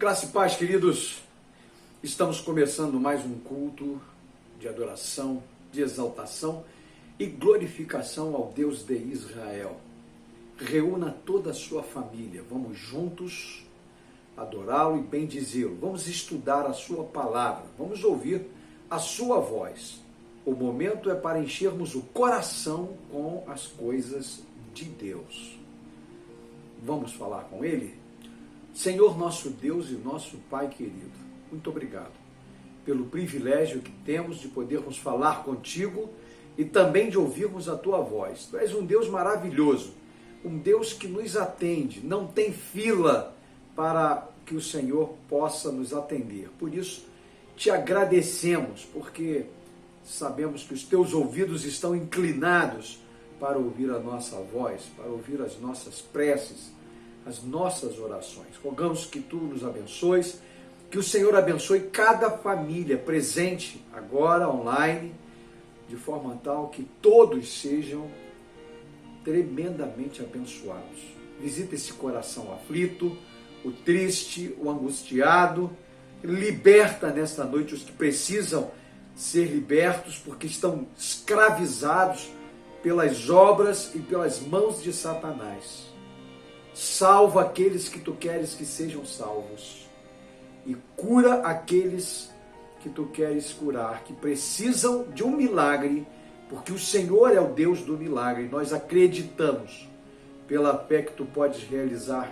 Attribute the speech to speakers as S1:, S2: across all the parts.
S1: Graça e paz, queridos. Estamos começando mais um culto de adoração, de exaltação e glorificação ao Deus de Israel. Reúna toda a sua família. Vamos juntos adorá-lo e bendizê-lo. Vamos estudar a sua palavra. Vamos ouvir a sua voz. O momento é para enchermos o coração com as coisas de Deus. Vamos falar com Ele? Senhor nosso Deus e nosso Pai querido, muito obrigado pelo privilégio que temos de podermos falar contigo e também de ouvirmos a tua voz. Tu és um Deus maravilhoso, um Deus que nos atende, não tem fila para que o Senhor possa nos atender. Por isso, te agradecemos, porque sabemos que os teus ouvidos estão inclinados para ouvir a nossa voz, para ouvir as nossas preces, as nossas orações. Rogamos que tu nos abençoes, que o Senhor abençoe cada família presente agora online, de forma tal que todos sejam tremendamente abençoados. Visita esse coração aflito, o triste, o angustiado, liberta nesta noite os que precisam ser libertos porque estão escravizados pelas obras e pelas mãos de Satanás. Salva aqueles que tu queres que sejam salvos e cura aqueles que tu queres curar, que precisam de um milagre, porque o Senhor é o Deus do milagre. Nós acreditamos pela fé que tu podes realizar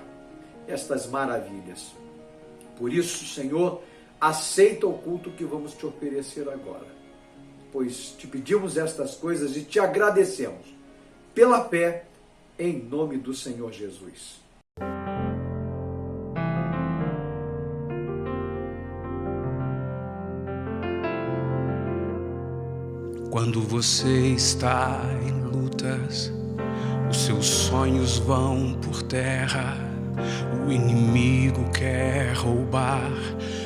S1: estas maravilhas. Por isso, Senhor, aceita o culto que vamos te oferecer agora, pois te pedimos estas coisas e te agradecemos pela fé, em nome do Senhor Jesus.
S2: Quando você está em lutas, os seus sonhos vão por terra, o inimigo quer roubar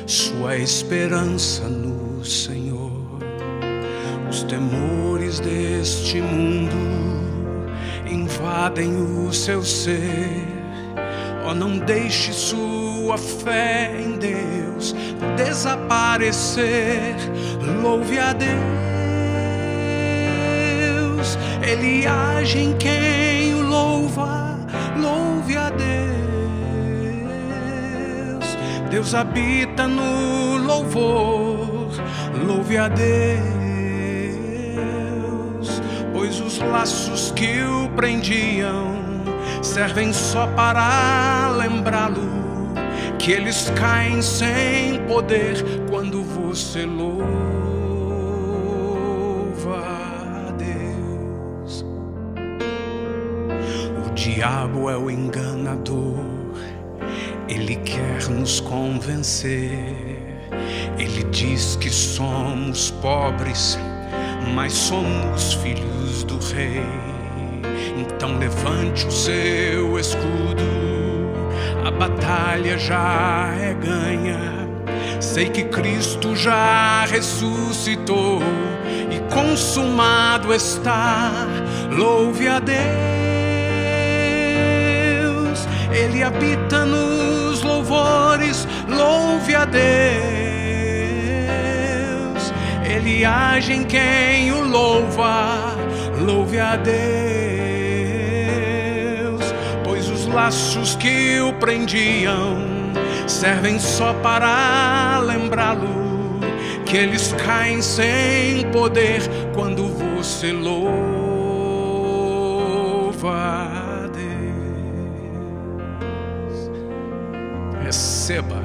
S2: sua esperança no Senhor. Os temores deste mundo invadem o seu ser. Oh, não deixe sua fé em Deus desaparecer. Louve a Deus, Ele age em quem o louva. Louve a Deus, Deus habita no louvor. Louve a Deus, pois os laços que o prendiam servem só para lembrá-lo que eles caem sem poder quando você louva a Deus. O diabo é o enganador, ele quer nos convencer. Ele diz que somos pobres, mas somos filhos do Rei. Então levante o seu escudo, a batalha já é ganha. Sei que Cristo já ressuscitou e consumado está. Louve a Deus, Ele habita nos louvores. Louve a Deus, Ele age em quem o louva. Louve a Deus, pois os laços que o prendiam servem só para lembrá-lo que eles caem sem poder quando você louva a Deus.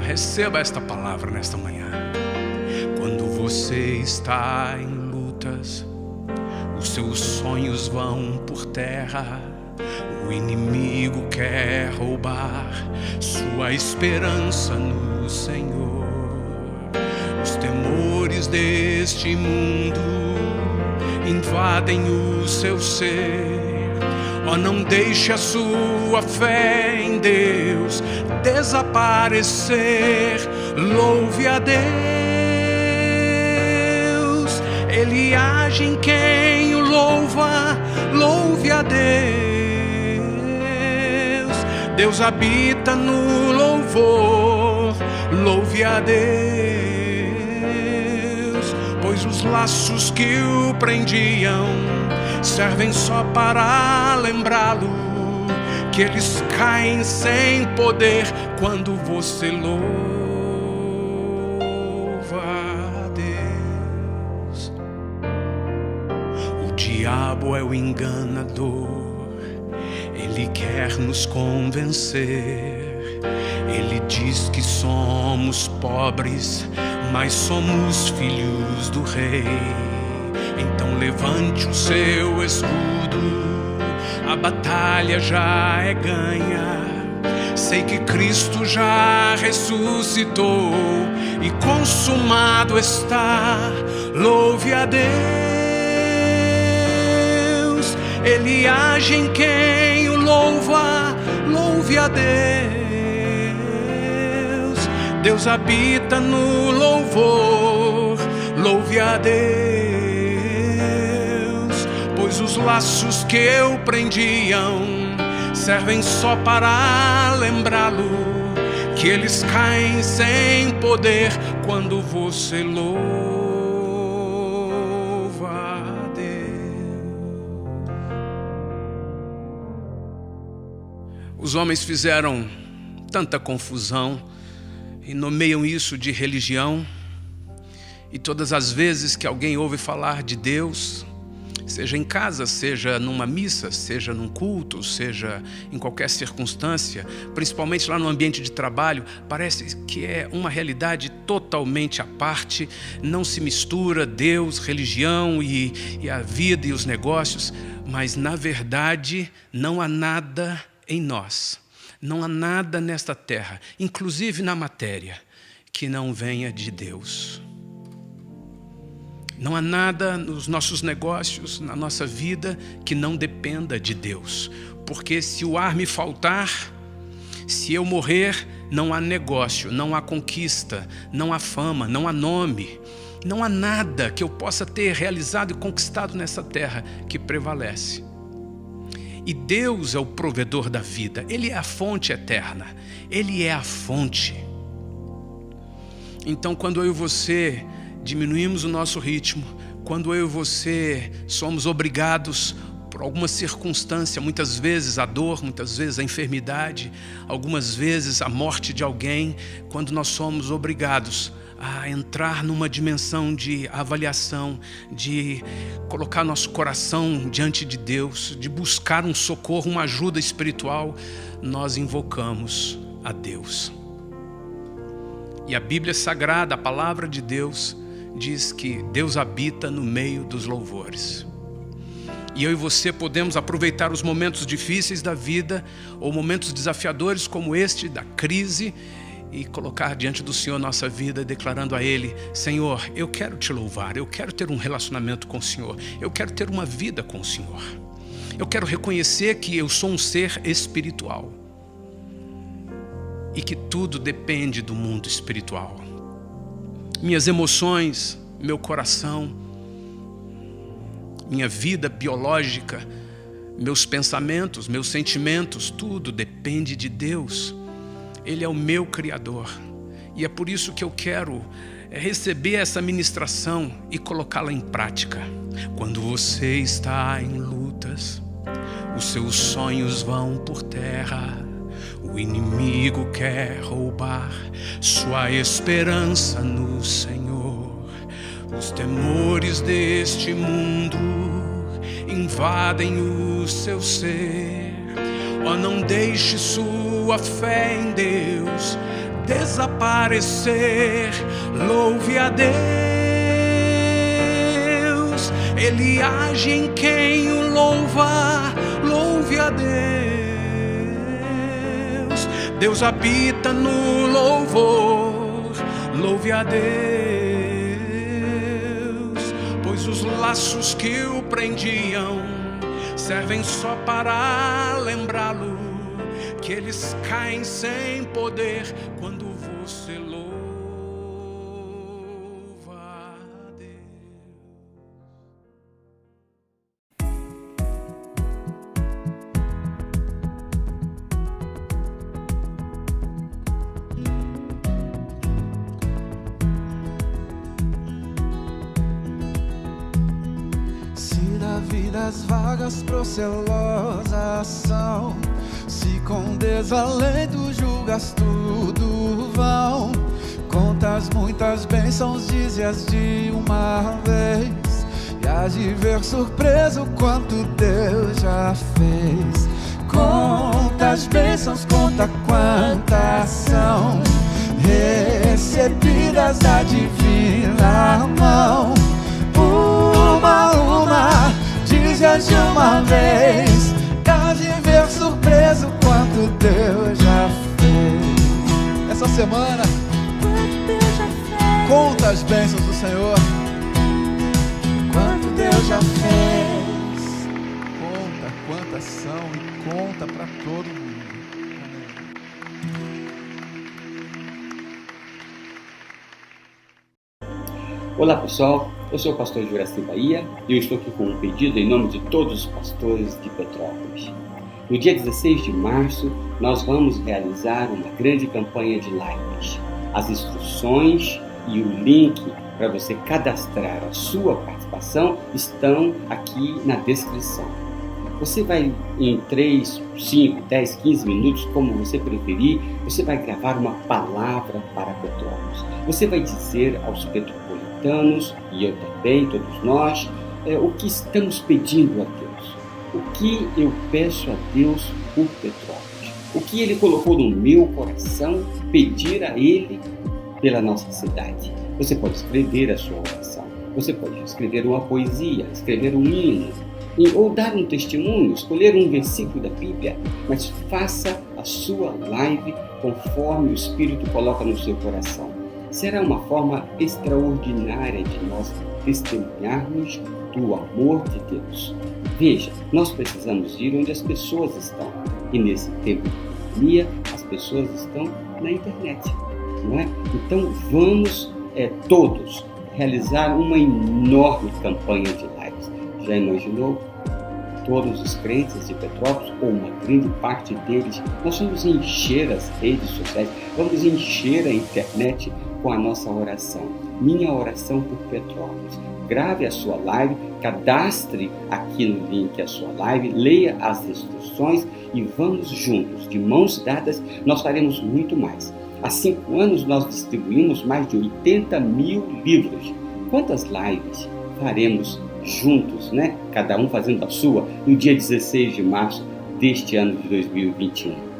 S2: Receba esta palavra nesta manhã. Quando você está em lutas, os seus sonhos vão por terra, o inimigo quer roubar sua esperança no Senhor. Os temores deste mundo invadem o seu ser. Oh, não deixe a sua fé em Deus desaparecer. Louve a Deus, Ele age em quem o louva. Louve a Deus, Deus habita no louvor. louve a Deus, pois os laços que o prendiam servem só para lembrá-lo que eles caem sem poder quando você louva a Deus. O diabo é o enganador, ele quer nos convencer. Ele diz que somos pobres, mas somos filhos do rei. Então levante o seu escudo, a batalha já é ganha. Sei que Cristo já ressuscitou e consumado está. Louve a Deus, Ele age em quem o louva. Louve a Deus, Deus habita no louvor. Louve a Deus, pois os laços que o prendiam servem só para lembrá-lo que eles caem sem poder quando você louva a Deus. Os homens fizeram tanta confusão e nomeiam isso de religião, e todas as vezes que alguém ouve falar de Deus, seja em casa, seja numa missa, seja num culto, seja em qualquer circunstância, principalmente lá no ambiente de trabalho, parece que é uma realidade totalmente à parte, não se mistura Deus, religião e a vida e os negócios, mas na verdade não há nada em nós, não há nada nesta terra, inclusive na matéria, que não venha de Deus. Não há nada nos nossos negócios, na nossa vida, que não dependa de Deus. Porque se o ar me faltar, se eu morrer, não há negócio, não há conquista, não há fama, não há nome. Não há nada que eu possa ter realizado e conquistado nessa terra que prevalece. E Deus é o provedor da vida, Ele é a fonte eterna, Ele é a fonte. Então, quando eu e você diminuímos o nosso ritmo, quando eu e você somos obrigados por alguma circunstância, muitas vezes a dor, muitas vezes a enfermidade, algumas vezes a morte de alguém, quando nós somos obrigados a entrar numa dimensão de avaliação, de colocar nosso coração diante de Deus, de buscar um socorro, uma ajuda espiritual, nós invocamos a Deus. E a Bíblia Sagrada, a palavra de Deus, diz que Deus habita no meio dos louvores. E eu e você podemos aproveitar os momentos difíceis da vida, ou momentos desafiadores como este, da crise, e colocar diante do Senhor nossa vida, declarando a Ele: Senhor, eu quero te louvar, eu quero ter um relacionamento com o Senhor, eu quero ter uma vida com o Senhor. Eu quero reconhecer que eu sou um ser espiritual e que tudo depende do mundo espiritual. Minhas emoções, meu coração, minha vida biológica, meus pensamentos, meus sentimentos, tudo depende de Deus. Ele é o meu Criador. E é por isso que eu quero receber essa ministração e colocá-la em prática. Quando você está em lutas, os seus sonhos vão por terra. O inimigo quer roubar sua esperança no Senhor. Os temores deste mundo invadem o seu ser. Oh, não deixe sua fé em Deus desaparecer. Louve a Deus, Ele age em quem o louva. Louve a Deus, Deus habita no louvor. Louve a Deus, pois os laços que o prendiam servem só para lembrá-lo que eles caem sem poder quando você louva a Deus.
S3: Se da vida as vagas procelosas são, se com desalento julgas tudo vão, contas muitas bênçãos, dize-as de uma vez, e hás de ver surpreso quanto Deus já fez. Conta as bênçãos, conta quantas são, recebidas da divina mão. Uma, dize-as de uma vez, e hás de ver surpreso quanto Deus já fez. Essa semana, conta as bênçãos do Senhor, quanto Deus já fez. Conta quantas são e conta para todo mundo.
S4: Olá pessoal, eu sou o pastor Juraci Bahia e eu estou aqui com um pedido em nome de todos os pastores de Petrópolis. No dia 16 de março, nós vamos realizar uma grande campanha de lives. As instruções e o link para você cadastrar a sua participação estão aqui na descrição. Você vai, em 3, 5, 10, 15 minutos, como você preferir, você vai gravar uma palavra para Petrópolis. Você vai dizer aos petropolitanos, e eu também, todos nós, o que estamos pedindo a Deus. O que eu peço a Deus por Petrópolis. O que Ele colocou no meu coração, pedir a Ele pela nossa cidade. Você pode escrever a sua oração. Você pode escrever uma poesia, escrever um hino, ou dar um testemunho, escolher um versículo da Bíblia, mas faça a sua live conforme o Espírito coloca no seu coração. Será uma forma extraordinária de nós testemunharmos do amor de Deus. Veja, nós precisamos ir onde as pessoas estão, e nesse tempo de pandemia, as pessoas estão na internet, não é? Então vamos todos realizar uma enorme campanha de lives. Já imaginou? Todos os crentes de Petrópolis, ou uma grande parte deles, nós vamos encher as redes sociais, vamos encher a internet com a nossa oração. Minha oração por Petrópolis. Grave a sua live, cadastre aqui no link a sua live, leia as instruções e vamos juntos, de mãos dadas, nós faremos muito mais. Há 5 anos nós distribuímos mais de 80 mil livros. Quantas lives faremos juntos, né? Cada um fazendo a sua, no dia 16 de março deste ano de 2021.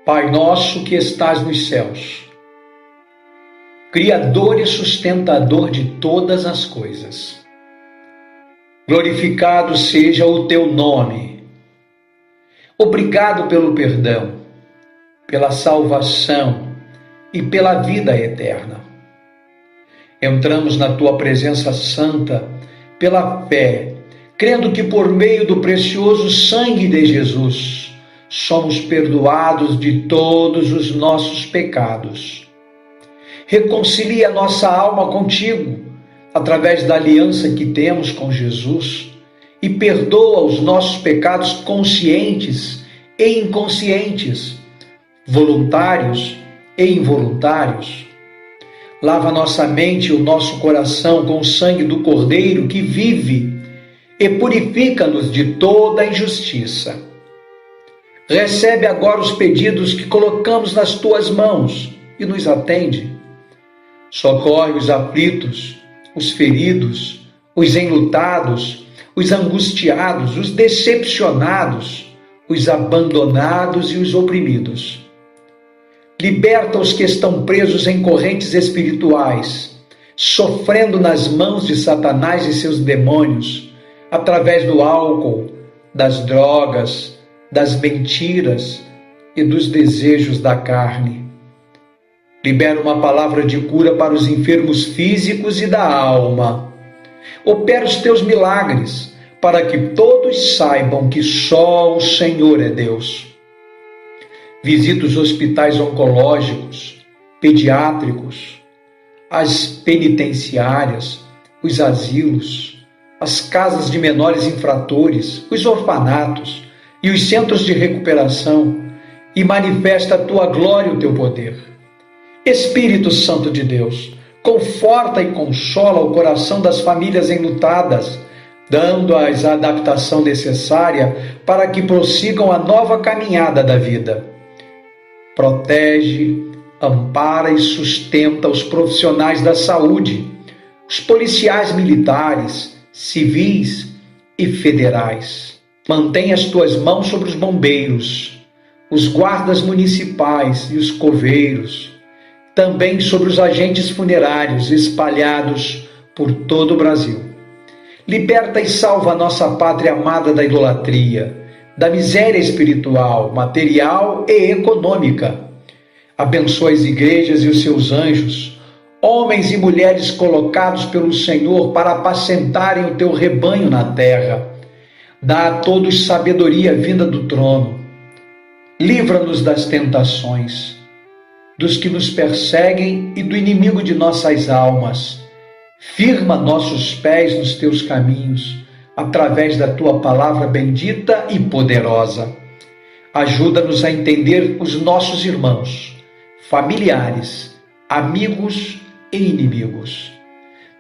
S1: Pai nosso que estás nos céus, Criador e sustentador de todas as coisas, glorificado seja o teu nome. Obrigado pelo perdão, pela salvação e pela vida eterna. Entramos na tua presença santa pela fé, crendo que por meio do precioso sangue de Jesus, somos perdoados de todos os nossos pecados. Reconcilia nossa alma contigo, através da aliança que temos com Jesus, e perdoa os nossos pecados conscientes e inconscientes, voluntários e involuntários. Lava nossa mente e o nosso coração com o sangue do Cordeiro que vive e purifica-nos de toda injustiça. Recebe agora os pedidos que colocamos nas tuas mãos e nos atende. Socorre os aflitos, os feridos, os enlutados, os angustiados, os decepcionados, os abandonados e os oprimidos. Liberta os que estão presos em correntes espirituais, sofrendo nas mãos de Satanás e seus demônios, através do álcool, das drogas, das mentiras e dos desejos da carne. Libera uma palavra de cura para os enfermos físicos e da alma. Opera os teus milagres, para que todos saibam que só o Senhor é Deus. Visita os hospitais oncológicos, pediátricos, as penitenciárias, os asilos, as casas de menores infratores, os orfanatos e os centros de recuperação, e manifesta a tua glória e o teu poder. Espírito Santo de Deus, conforta e consola o coração das famílias enlutadas, dando-as a adaptação necessária para que prossigam a nova caminhada da vida. Protege, ampara e sustenta os profissionais da saúde, os policiais militares, civis e federais. Mantém as tuas mãos sobre os bombeiros, os guardas municipais e os coveiros, também sobre os agentes funerários espalhados por todo o Brasil. Liberta e salva a nossa pátria amada da idolatria, da miséria espiritual, material e econômica. Abençoa as igrejas e os seus anjos, homens e mulheres colocados pelo Senhor para apacentarem o teu rebanho na terra. Dá a todos sabedoria vinda do trono. Livra-nos das tentações, dos que nos perseguem e do inimigo de nossas almas. Firma nossos pés nos teus caminhos, através da tua palavra bendita e poderosa. Ajuda-nos a entender os nossos irmãos, familiares, amigos e inimigos.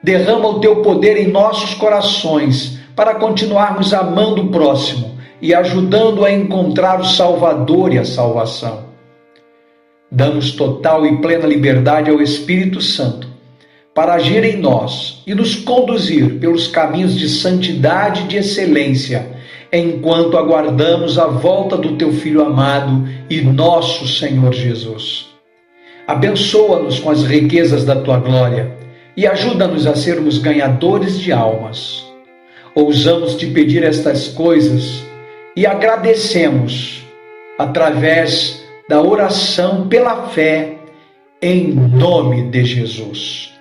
S1: Derrama o teu poder em nossos corações para continuarmos amando o próximo e ajudando a encontrar o Salvador e a salvação. Damos total e plena liberdade ao Espírito Santo para agir em nós e nos conduzir pelos caminhos de santidade e de excelência, enquanto aguardamos a volta do teu Filho amado e nosso Senhor Jesus. Abençoa-nos com as riquezas da tua glória e ajuda-nos a sermos ganhadores de almas. Ousamos te pedir estas coisas e agradecemos através da oração pela fé, em nome de Jesus.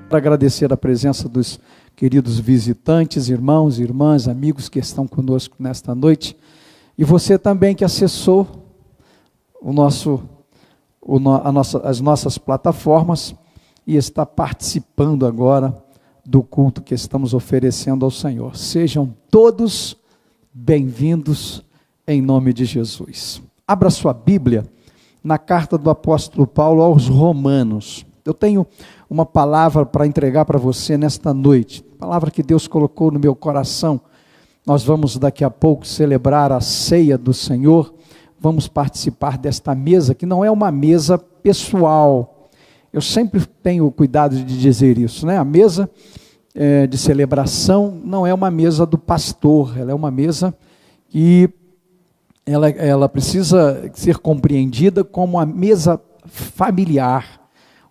S5: Para agradecer a presença dos queridos visitantes, irmãos e irmãs, amigos que estão conosco nesta noite, e você também que acessou as nossas plataformas e está participando agora do culto que estamos oferecendo ao Senhor. Sejam todos bem-vindos em nome de Jesus. Abra sua Bíblia na carta do apóstolo Paulo aos Romanos. Eu tenho uma palavra para entregar para você nesta noite, palavra que Deus colocou no meu coração. Nós vamos daqui a pouco celebrar a ceia do Senhor, vamos participar desta mesa, que não é uma mesa pessoal. Eu sempre tenho cuidado de dizer isso, né? A mesa de celebração não é uma mesa do pastor, ela é uma mesa que ela precisa ser compreendida como uma mesa familiar,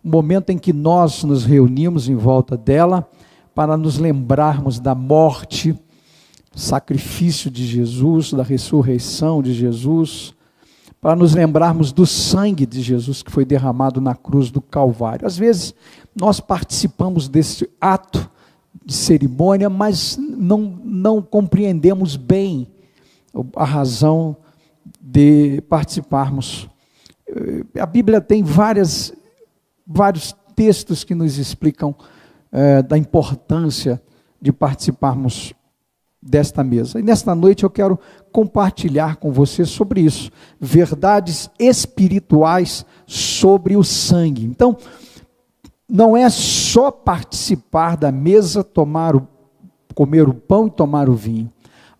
S5: o momento em que nós nos reunimos em volta dela para nos lembrarmos da morte, sacrifício de Jesus, da ressurreição de Jesus, para nos lembrarmos do sangue de Jesus que foi derramado na cruz do Calvário. Às vezes, nós participamos desse ato de cerimônia, mas não compreendemos bem a razão de participarmos. A Bíblia tem vários textos que nos explicam da importância de participarmos desta mesa. E nesta noite eu quero compartilhar com você sobre isso, verdades espirituais sobre o sangue. Então, não é só participar da mesa, comer o pão e tomar o vinho.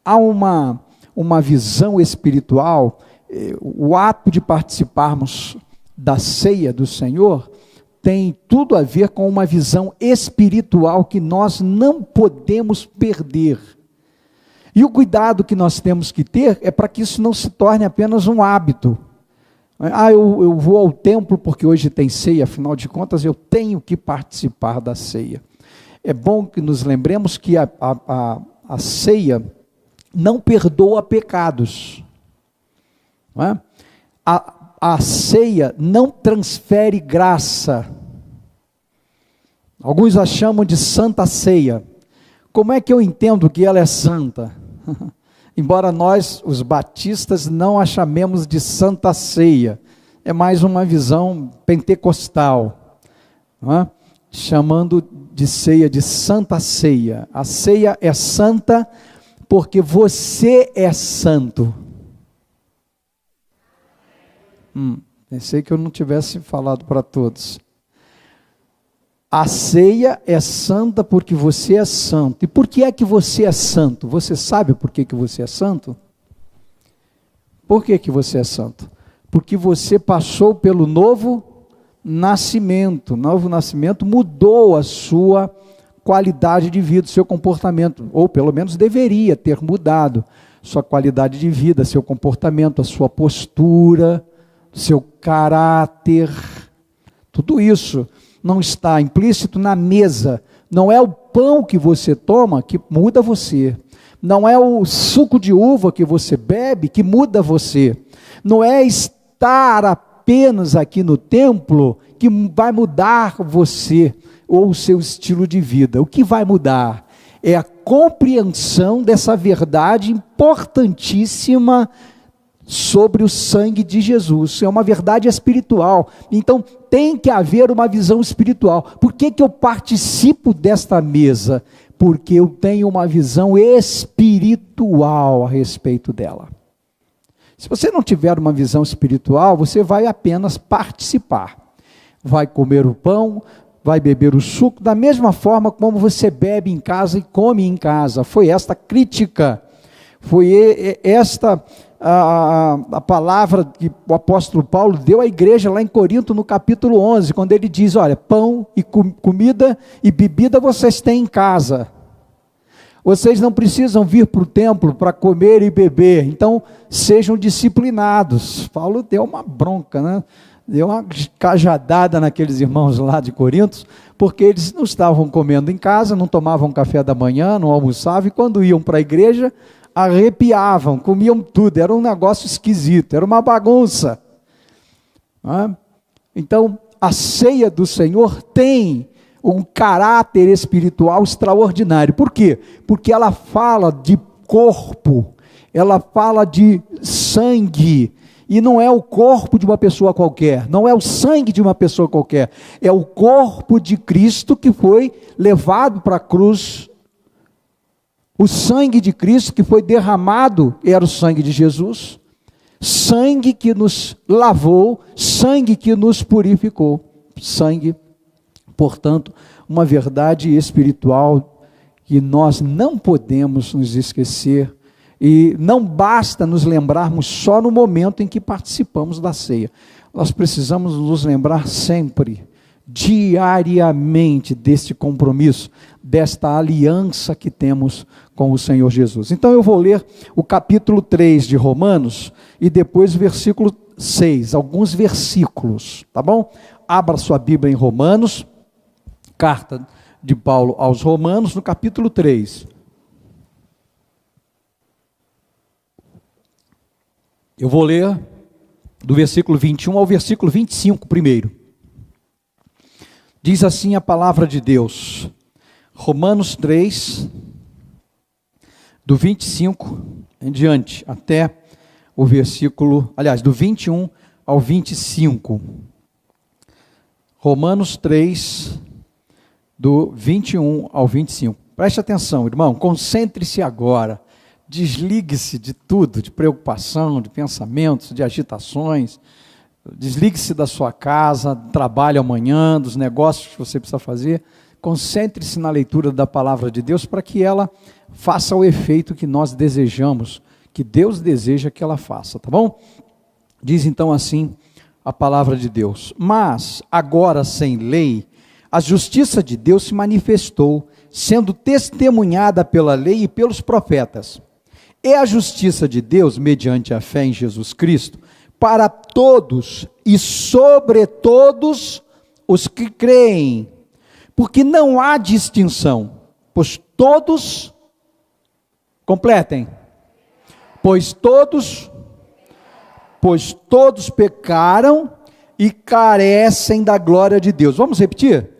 S5: Há uma visão espiritual, o ato de participarmos da ceia do Senhor tem tudo a ver com uma visão espiritual que nós não podemos perder. E o cuidado que nós temos que ter é para que isso não se torne apenas um hábito. Eu vou ao templo porque hoje tem ceia, afinal de contas eu tenho que participar da ceia. É bom que nos lembremos que a ceia não perdoa pecados. Não é? A ceia não transfere graça. Alguns a chamam de santa ceia. Como é que eu entendo que ela é santa? Embora nós, os batistas, não a chamemos de santa ceia. É mais uma visão pentecostal. Não é? Chamando de ceia de santa ceia. A ceia é santa porque você é santo. Pensei que eu não tivesse falado para todos. A ceia é santa porque você é santo. E por que é que você é santo? Você sabe por que você é santo? Por que você é santo? Porque você passou pelo novo nascimento. O novo nascimento mudou a sua qualidade de vida, seu comportamento, ou pelo menos deveria ter mudado sua qualidade de vida, seu comportamento, a sua postura, seu caráter. Tudo isso não está implícito na mesa. Não é o pão que você toma que muda você. Não é o suco de uva que você bebe que muda você. Não é estar apenas aqui no templo que vai mudar você ou o seu estilo de vida. O que vai mudar é a compreensão dessa verdade importantíssima sobre o sangue de Jesus. É uma verdade espiritual. Então, tem que haver uma visão espiritual. Por que eu participo desta mesa? Porque eu tenho uma visão espiritual a respeito dela. Se você não tiver uma visão espiritual, você vai apenas participar. Vai comer o pão, vai beber o suco, da mesma forma como você bebe em casa e come em casa. Foi esta crítica, foi esta a palavra que o apóstolo Paulo deu à igreja lá em Corinto, no capítulo 11, quando ele diz, olha, pão e comida e bebida vocês têm em casa. Vocês não precisam vir para o templo para comer e beber, então sejam disciplinados. Paulo deu uma bronca, né? Deu uma cajadada naqueles irmãos lá de Corinto, porque eles não estavam comendo em casa, não tomavam café da manhã, não almoçavam, e quando iam para a igreja, arrepiavam, comiam tudo, era um negócio esquisito, era uma bagunça. Então, a ceia do Senhor tem um caráter espiritual extraordinário. Por quê? Porque ela fala de corpo, ela fala de sangue, e não é o corpo de uma pessoa qualquer, não é o sangue de uma pessoa qualquer, é o corpo de Cristo que foi levado para a cruz. O sangue de Cristo que foi derramado era o sangue de Jesus, sangue que nos lavou, sangue que nos purificou, sangue, portanto, uma verdade espiritual que nós não podemos nos esquecer, e não basta nos lembrarmos só no momento em que participamos da ceia, nós precisamos nos lembrar sempre, diariamente, deste compromisso, desta aliança que temos com o Senhor Jesus. Então eu vou ler o capítulo 3 de Romanos, e depois o versículo 6, alguns versículos, tá bom? Abra sua Bíblia em Romanos, carta de Paulo aos Romanos, no capítulo 3. Eu vou ler do versículo 21 ao versículo 25 primeiro. Diz assim a palavra de Deus, Romanos 3, do 25 em diante, até o versículo, aliás, do 21 ao 25. Romanos 3, do 21 ao 25. Preste atenção, irmão, concentre-se agora. Desligue-se de tudo, de preocupação, de pensamentos, de agitações. Desligue-se da sua casa, do trabalho amanhã, dos negócios que você precisa fazer. Concentre-se na leitura da palavra de Deus para que ela faça o efeito que nós desejamos, que Deus deseja que ela faça, tá bom? Diz então assim a palavra de Deus: mas agora sem lei, a justiça de Deus se manifestou, sendo testemunhada pela lei e pelos profetas. É a justiça de Deus mediante a fé em Jesus Cristo, para todos e sobre todos os que creem, porque não há distinção, pois todos, completem, pois todos pecaram e carecem da glória de Deus. Vamos repetir?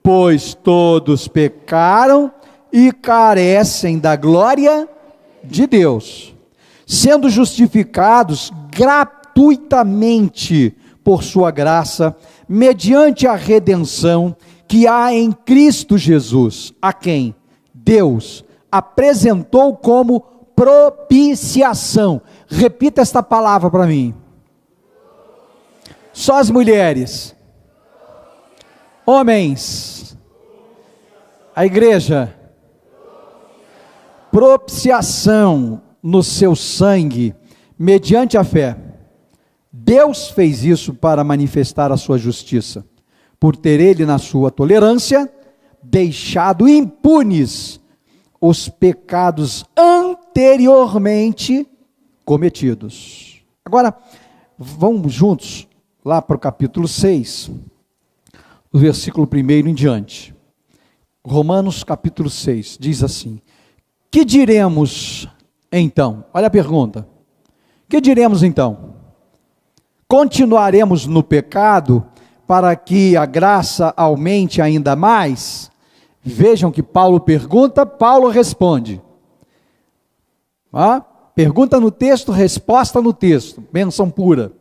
S5: Pois todos pecaram e carecem da glória de Deus, sendo justificados gratuitamente por sua graça, mediante a redenção que há em Cristo Jesus, a quem Deus apresentou como propiciação. Repita esta palavra para mim. Só as mulheres. Homens. A igreja. Propiciação no seu sangue, mediante a fé. Deus fez isso para manifestar a sua justiça, por ter ele na sua tolerância deixado impunes os pecados anteriormente cometidos. Agora, vamos juntos lá para o capítulo 6, o versículo 1 em diante. Romanos capítulo 6, diz assim: que diremos então? Olha a pergunta. Que diremos então? Continuaremos no pecado para que a graça aumente ainda mais? Vejam que Paulo pergunta, Paulo responde. Pergunta no texto, resposta no texto. Bênção pura.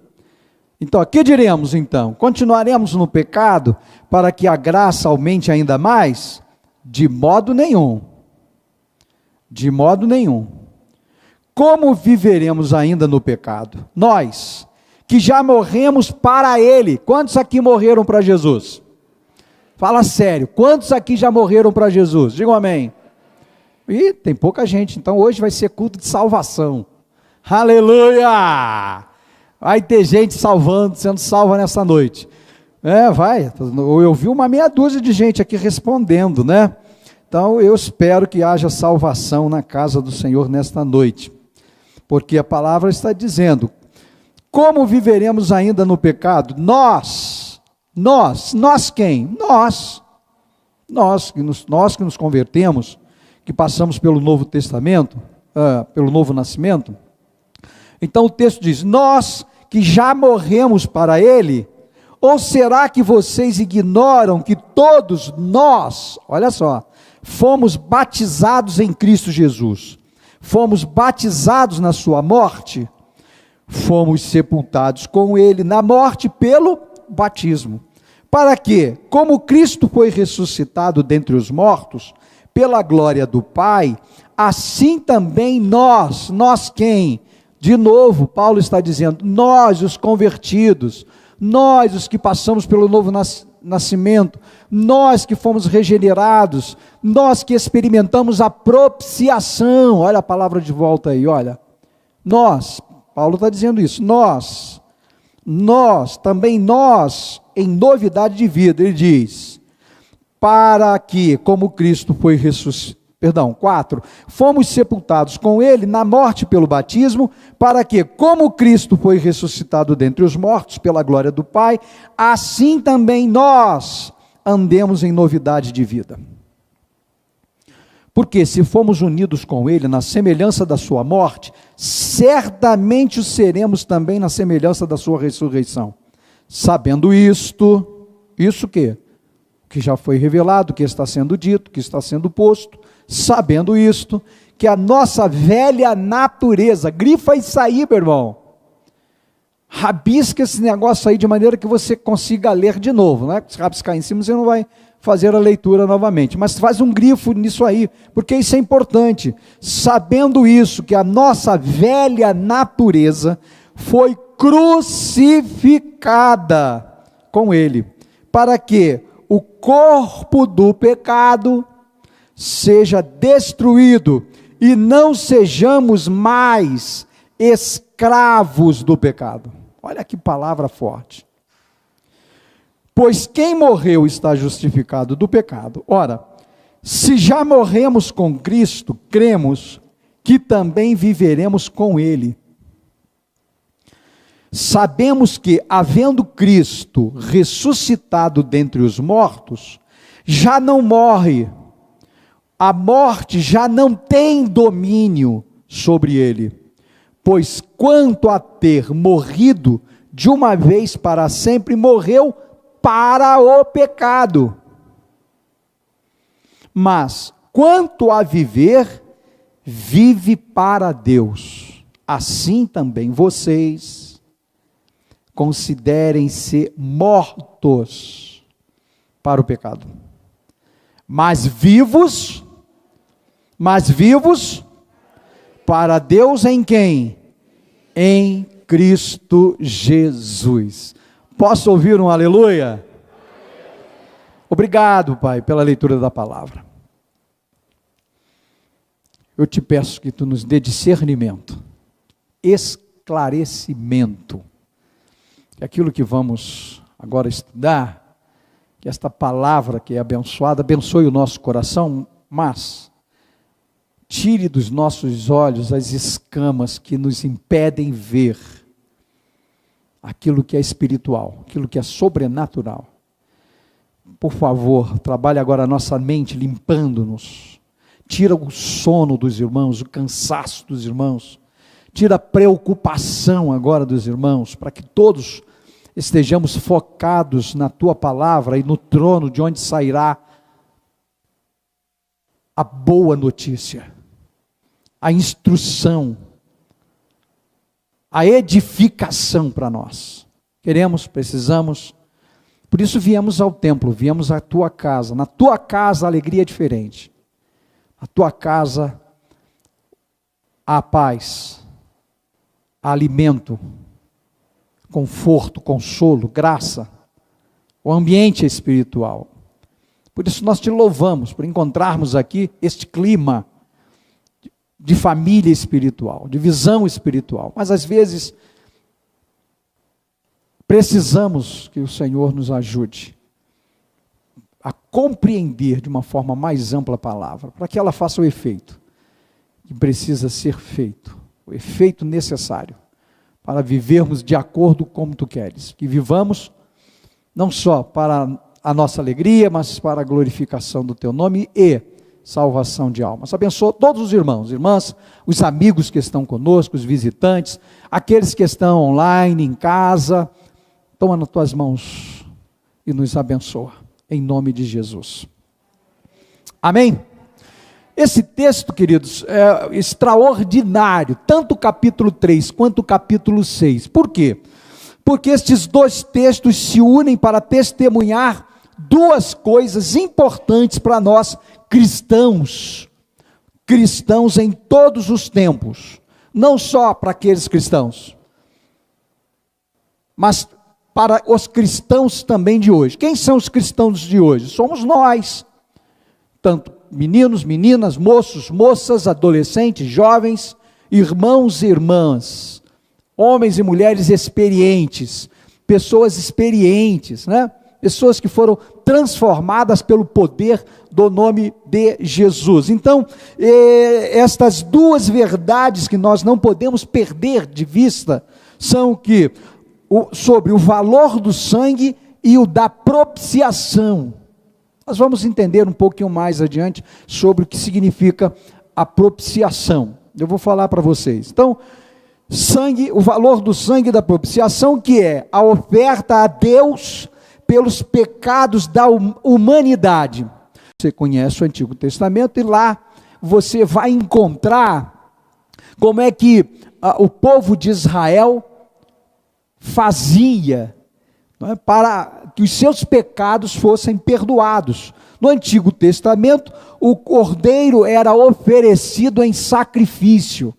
S5: Então, que diremos então? Continuaremos no pecado para que a graça aumente ainda mais? De modo nenhum. De modo nenhum. Como viveremos ainda no pecado? Nós, que já morremos para ele. Quantos aqui morreram para Jesus? Fala sério, quantos aqui já morreram para Jesus? Digam amém. Ih, tem pouca gente, então hoje vai ser culto de salvação. Aleluia! Vai ter gente sendo salva nessa noite. Vai, eu vi uma meia dúzia de gente aqui respondendo, né? Então eu espero que haja salvação na casa do Senhor nesta noite. Porque a palavra está dizendo, como viveremos ainda no pecado? Nós quem? Nós que nos convertemos, que passamos pelo Novo Testamento, pelo novo nascimento. Então o texto diz, nós que já morremos para ele, ou será que vocês ignoram que todos nós, olha só, fomos batizados em Cristo Jesus, fomos batizados na sua morte, fomos sepultados com ele na morte pelo batismo, para que, como Cristo foi ressuscitado dentre os mortos, pela glória do Pai, assim também nós quem? De novo, Paulo está dizendo, nós os convertidos, nós os que passamos pelo novo nascimento, nós que fomos regenerados, nós que experimentamos a propiciação, olha a palavra de volta aí, olha, nós, Paulo está dizendo isso, também nós, em novidade de vida, ele diz, para que, como Cristo foi ressuscitado, 4, fomos sepultados com ele na morte pelo batismo, para que, como Cristo foi ressuscitado dentre os mortos pela glória do Pai, assim também nós andemos em novidade de vida. Porque se fomos unidos com ele na semelhança da sua morte, certamente o seremos também na semelhança da sua ressurreição. Sabendo isto, isso que? Que já foi revelado, que está sendo dito, que está sendo posto, sabendo isto, que a nossa velha natureza, grifa isso aí, meu irmão, rabisca esse negócio aí de maneira que você consiga ler de novo, não é? Se rabiscar em cima, você não vai fazer a leitura novamente, mas faz um grifo nisso aí, porque isso é importante. Sabendo isso, que a nossa velha natureza foi crucificada com ele, para que o corpo do pecado seja destruído e não sejamos mais escravos do pecado. Olha que palavra forte. Pois quem morreu está justificado do pecado. Ora, se já morremos com Cristo, cremos que também viveremos com Ele. Sabemos que, havendo Cristo ressuscitado dentre os mortos, já não morre. A morte já não tem domínio sobre ele. Pois quanto a ter morrido de uma vez para sempre, morreu para o pecado. Mas quanto a viver, vive para Deus. Assim também vocês considerem-se mortos para o pecado, mas vivos para Deus em quem? Em Cristo Jesus. Posso ouvir um aleluia? Obrigado, Pai, pela leitura da palavra. Eu te peço que tu nos dê discernimento, esclarecimento, que aquilo que vamos agora estudar, que esta palavra que é abençoada, abençoe o nosso coração, mas tire dos nossos olhos as escamas que nos impedem ver aquilo que é espiritual, aquilo que é sobrenatural. Por favor, trabalhe agora a nossa mente, limpando-nos. Tira o sono dos irmãos, o cansaço dos irmãos. Tira a preocupação agora dos irmãos, para que todos estejamos focados na Tua palavra e no trono de onde sairá a boa notícia, a instrução, a edificação para nós. Queremos, precisamos, por isso viemos ao templo, viemos à Tua casa. Na Tua casa a alegria é diferente. Na Tua casa há paz, há alimento, conforto, consolo, graça. O ambiente é espiritual. Por isso nós te louvamos por encontrarmos aqui este clima de família espiritual, de visão espiritual. Mas às vezes precisamos que o Senhor nos ajude a compreender de uma forma mais ampla a palavra, para que ela faça o efeito que precisa ser feito, o efeito necessário para vivermos de acordo com como Tu queres, que vivamos não só para a nossa alegria, mas para a glorificação do Teu nome e salvação de almas. Abençoa todos os irmãos, irmãs, os amigos que estão conosco, os visitantes, aqueles que estão online, em casa. Toma nas Tuas mãos e nos abençoa, em nome de Jesus. Amém? Esse texto, queridos, é extraordinário, tanto o capítulo 3 quanto o capítulo 6. Por quê? Porque estes dois textos se unem para testemunhar duas coisas importantes para nós cristãos em todos os tempos, não só para aqueles cristãos, mas para os cristãos também de hoje. Quem são os cristãos de hoje? Somos nós, tanto meninos, meninas, moços, moças, adolescentes, jovens, irmãos e irmãs, homens e mulheres experientes, pessoas experientes, né? Pessoas que foram transformadas pelo poder do nome de Jesus. Então, estas duas verdades que nós não podemos perder de vista, são que sobre o valor do sangue e o da propiciação. Nós vamos entender um pouquinho mais adiante sobre o que significa a propiciação. Eu vou falar para vocês. Então, sangue, o valor do sangue da propiciação, que é a oferta a Deus pelos pecados da humanidade. Você conhece o Antigo Testamento e lá você vai encontrar como é que o povo de Israel fazia, não é, para que os seus pecados fossem perdoados. No Antigo Testamento, o cordeiro era oferecido em sacrifício.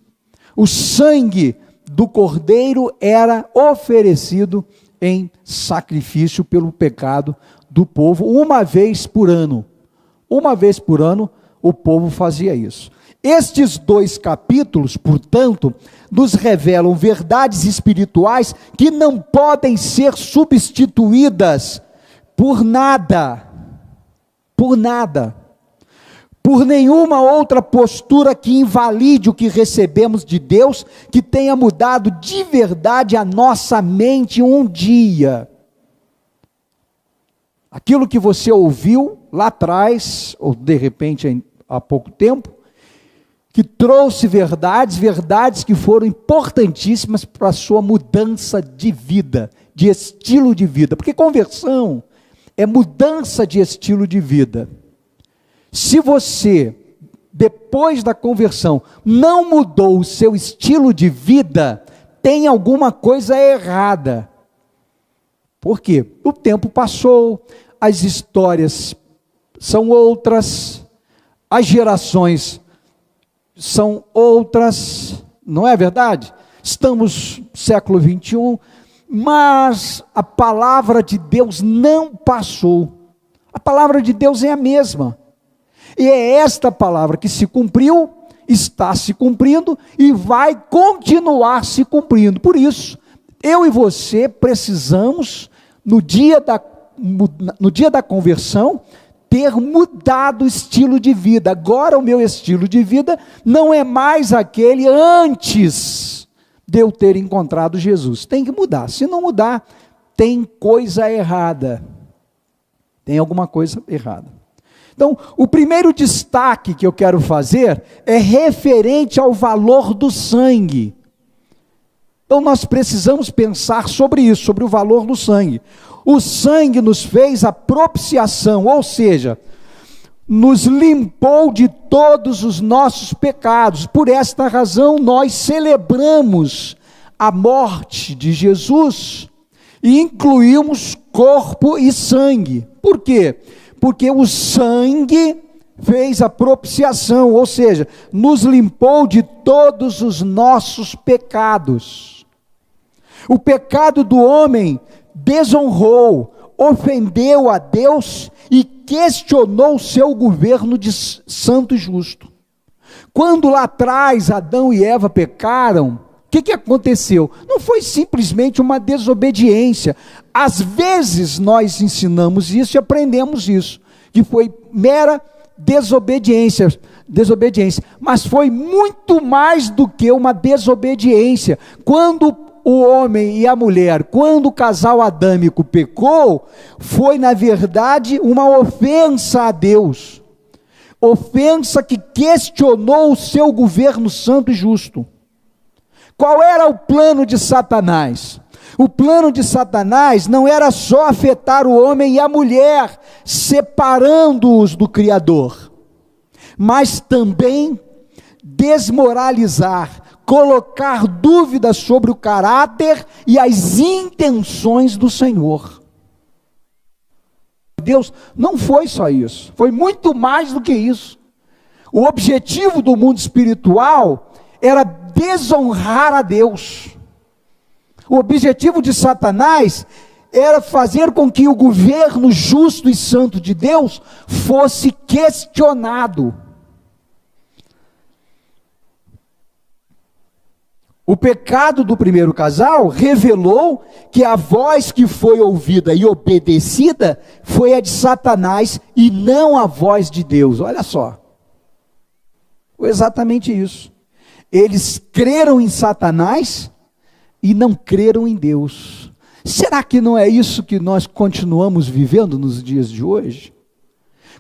S5: O sangue do cordeiro era oferecido em sacrifício pelo pecado do povo, uma vez por ano. Uma vez por ano, o povo fazia isso. Estes 2 capítulos, portanto, nos revelam verdades espirituais que não podem ser substituídas por nada, por nenhuma outra postura que invalide o que recebemos de Deus, que tenha mudado de verdade a nossa mente um dia. Aquilo que você ouviu lá atrás, ou de repente há pouco tempo, que trouxe verdades que foram importantíssimas para a sua mudança de vida, de estilo de vida, porque conversão é mudança de estilo de vida. Se você, depois da conversão, não mudou o seu estilo de vida, tem alguma coisa errada. Por quê? O tempo passou, as histórias são outras, as gerações são outras, não é verdade? Estamos no século 21, mas a palavra de Deus não passou. A palavra de Deus é a mesma. E é esta palavra que se cumpriu, está se cumprindo e vai continuar se cumprindo. Por isso, eu e você precisamos, no dia da conversão, ter mudado o estilo de vida. Agora o meu estilo de vida não é mais aquele antes de eu ter encontrado Jesus. Tem que mudar. Se não mudar, tem coisa errada. Tem alguma coisa errada. Então, o primeiro destaque que eu quero fazer é referente ao valor do sangue. Então, nós precisamos pensar sobre isso, sobre o valor do sangue. O sangue nos fez a propiciação, ou seja, nos limpou de todos os nossos pecados. Por esta razão, nós celebramos a morte de Jesus e incluímos corpo e sangue. Por quê? Porque o sangue fez a propiciação, ou seja, nos limpou de todos os nossos pecados. O pecado do homem desonrou, ofendeu a Deus e questionou o seu governo de santo e justo. Quando lá atrás Adão e Eva pecaram, o que aconteceu? Não foi simplesmente uma desobediência. Às vezes nós ensinamos isso e aprendemos isso, que foi mera desobediência, mas foi muito mais do que uma desobediência. Quando o homem e a mulher, quando o casal adâmico pecou, foi na verdade uma ofensa a Deus, ofensa que questionou o seu governo santo e justo. Qual era o plano de Satanás? O plano de Satanás não era só afetar o homem e a mulher, separando-os do Criador, mas também desmoralizar, colocar dúvidas sobre o caráter e as intenções do Senhor. Deus não foi só isso, foi muito mais do que isso. O objetivo do mundo espiritual era desonrar a Deus. O objetivo de Satanás era fazer com que o governo justo e santo de Deus fosse questionado. O pecado do primeiro casal revelou que a voz que foi ouvida e obedecida foi a de Satanás e não a voz de Deus. Olha só. Foi exatamente isso. Eles creram em Satanás e não creram em Deus. Será que não é isso que nós continuamos vivendo nos dias de hoje?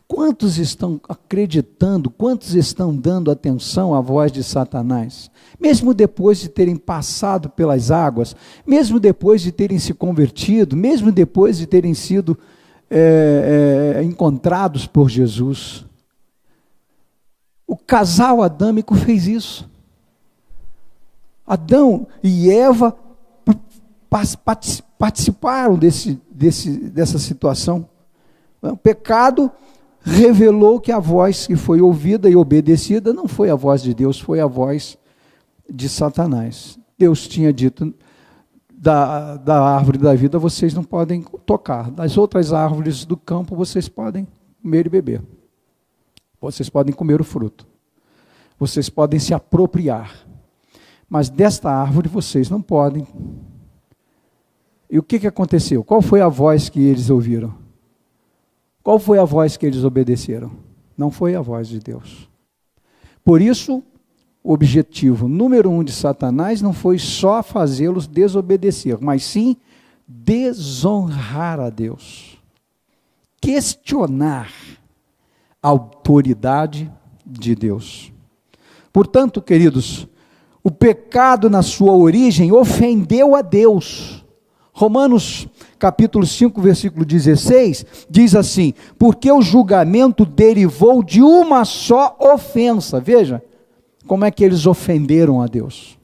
S5: Quantos estão acreditando, quantos estão dando atenção à voz de Satanás? Mesmo depois de terem passado pelas águas, mesmo depois de terem se convertido, mesmo depois de terem sido encontrados por Jesus. O casal adâmico fez isso. Adão e Eva participaram dessa situação. O pecado revelou que a voz que foi ouvida e obedecida não foi a voz de Deus, foi a voz de Satanás. Deus tinha dito, da árvore da vida vocês não podem tocar, das outras árvores do campo vocês podem comer e beber, vocês podem comer o fruto, vocês podem se apropriar, mas desta árvore vocês não podem. E o que aconteceu? Qual foi a voz que eles ouviram? Qual foi a voz que eles obedeceram? Não foi a voz de Deus. Por isso, o objetivo número 1 de Satanás não foi só fazê-los desobedecer, mas sim desonrar a Deus. Questionar a autoridade de Deus. Portanto, queridos, o pecado na sua origem ofendeu a Deus. Romanos capítulo 5, versículo 16, diz assim: porque o julgamento derivou de uma só ofensa. Veja como é que eles ofenderam a Deus.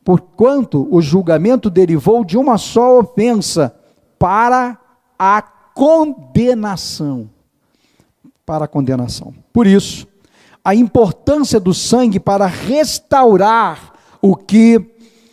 S5: Porquanto o julgamento derivou de uma só ofensa para a condenação. Para a condenação. Por isso, a importância do sangue para restaurar o que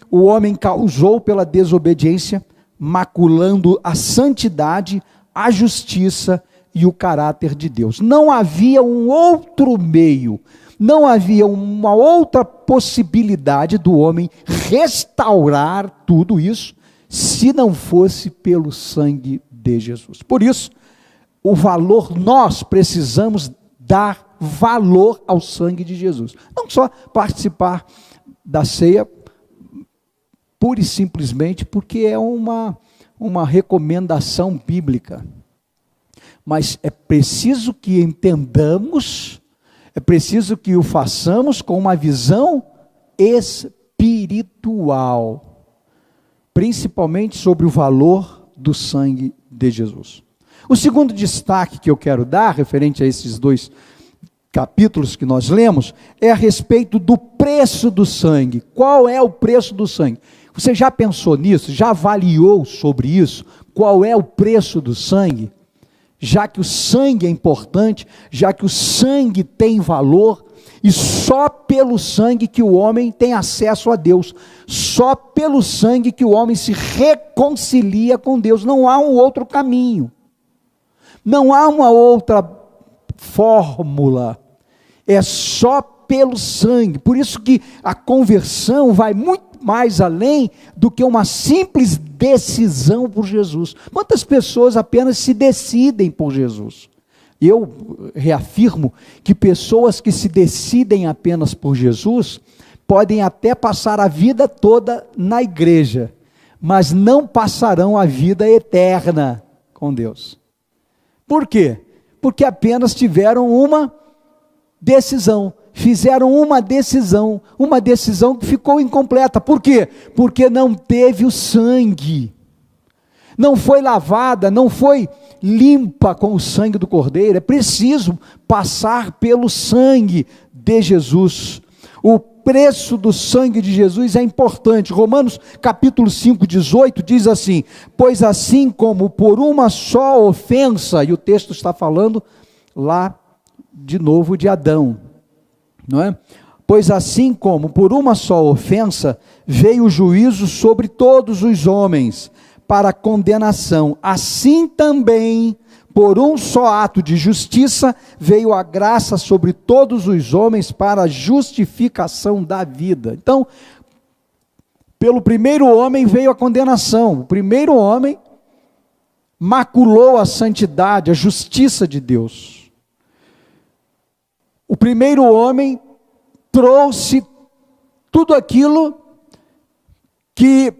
S5: o homem causou pela desobediência, maculando a santidade, a justiça e o caráter de Deus. Não havia um outro meio, não havia uma outra possibilidade do homem restaurar tudo isso, se não fosse pelo sangue de Jesus. Por isso, nós precisamos dar valor ao sangue de Jesus. Não só participar da ceia, pura e simplesmente porque é uma recomendação bíblica. Mas é preciso que entendamos, é preciso que o façamos com uma visão espiritual, principalmente sobre o valor do sangue de Jesus. O segundo destaque que eu quero dar, referente a esses 2 capítulos que nós lemos, é a respeito do preço do sangue. Qual é o preço do sangue? Você já pensou nisso? Já avaliou sobre isso? Qual é o preço do sangue? Já que o sangue é importante, já que o sangue tem valor, e só pelo sangue que o homem tem acesso a Deus, só pelo sangue que o homem se reconcilia com Deus, não há um outro caminho, não há uma outra fórmula, é só pelo sangue. Por isso que a conversão vai muito mais além do que uma simples decisão por Jesus. Quantas pessoas apenas se decidem por Jesus? Eu reafirmo que pessoas que se decidem apenas por Jesus podem até passar a vida toda na igreja, mas não passarão a vida eterna com Deus. Por quê? Porque apenas tiveram uma decisão, fizeram uma decisão que ficou incompleta. Por quê? Porque não teve o sangue, não foi lavada, não foi limpa com o sangue do Cordeiro. É preciso passar pelo sangue de Jesus. O preço do sangue de Jesus é importante. Romanos capítulo 5, 18 diz assim: pois assim como por uma só ofensa, e o texto está falando lá de novo de Adão, não é? Pois assim como por uma só ofensa veio o juízo sobre todos os homens para condenação, assim também por um só ato de justiça veio a graça sobre todos os homens para a justificação da vida. Então, pelo primeiro homem veio a condenação. O primeiro homem maculou a santidade, a justiça de Deus. O primeiro homem trouxe tudo aquilo que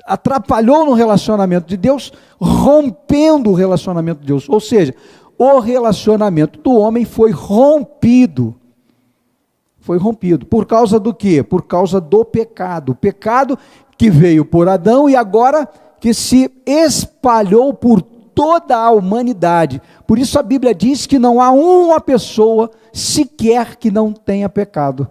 S5: atrapalhou no relacionamento de Deus, rompendo o relacionamento de Deus. Ou seja, O relacionamento do homem foi rompido. Foi rompido. Por causa do quê? Por causa do pecado. O pecado que veio por Adão e agora que se espalhou por toda a humanidade. Por isso a Bíblia diz que não há uma pessoa sequer que não tenha pecado,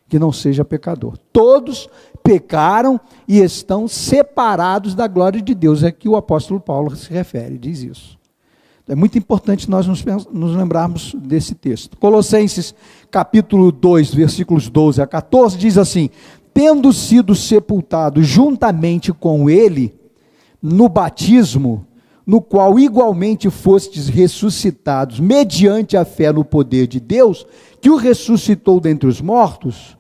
S5: que não seja pecador. Todos pecaram e estão separados da glória de Deus. É que o apóstolo Paulo se refere, diz isso. É muito importante nós nos lembrarmos desse texto. Colossenses capítulo 2, versículos 12 a 14, diz assim: tendo sido sepultados juntamente com ele no batismo, no qual igualmente fostes ressuscitados, mediante a fé no poder de Deus, que o ressuscitou dentre os mortos,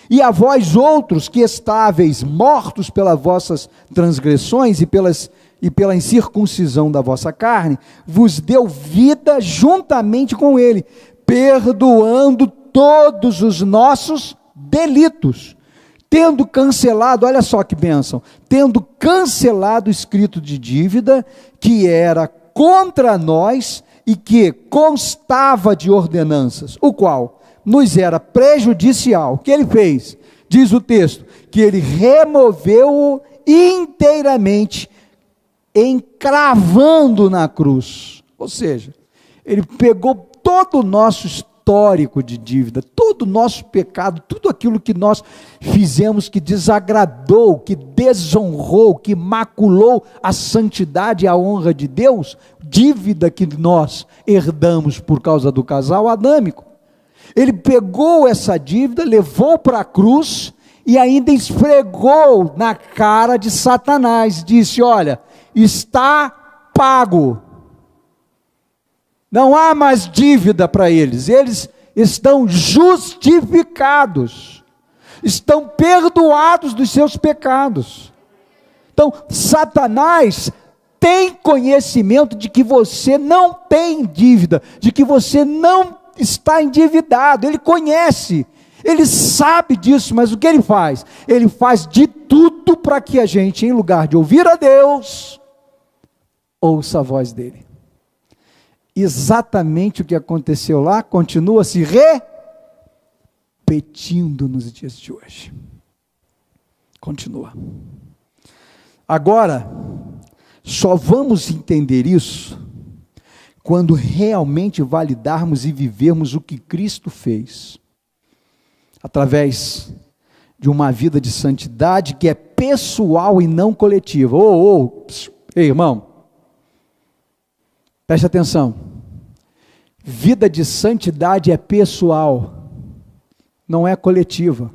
S5: e a vós outros que estáveis mortos pelas vossas transgressões e pela incircuncisão da vossa carne, vos deu vida juntamente com ele, perdoando todos os nossos delitos, tendo cancelado, olha só que bênção, tendo cancelado o escrito de dívida que era contra nós e que constava de ordenanças, o qual nos era prejudicial. O que ele fez? Diz o texto, que ele removeu-o inteiramente, encravando na cruz. Ou seja, ele pegou todo o nosso histórico de dívida, todo o nosso pecado, tudo aquilo que nós fizemos que desagradou, que desonrou, que maculou a santidade e a honra de Deus, dívida que nós herdamos por causa do casal adâmico. Ele pegou essa dívida, levou para a cruz e ainda esfregou na cara de Satanás, disse: olha, está pago. Não há mais dívida para eles estão justificados, estão perdoados dos seus pecados. Então, Satanás tem conhecimento de que você não tem dívida, de que você não está endividado, ele conhece, ele sabe disso, mas o que ele faz? Ele faz de tudo para que a gente, em lugar de ouvir a Deus, ouça a voz dele. Exatamente o que aconteceu lá continua se repetindo nos dias de hoje. Continua. Agora, só vamos entender isso quando realmente validarmos e vivermos o que Cristo fez, através de uma vida de santidade que é pessoal e não coletiva. Ei, irmão, preste atenção, vida de santidade é pessoal, não é coletiva,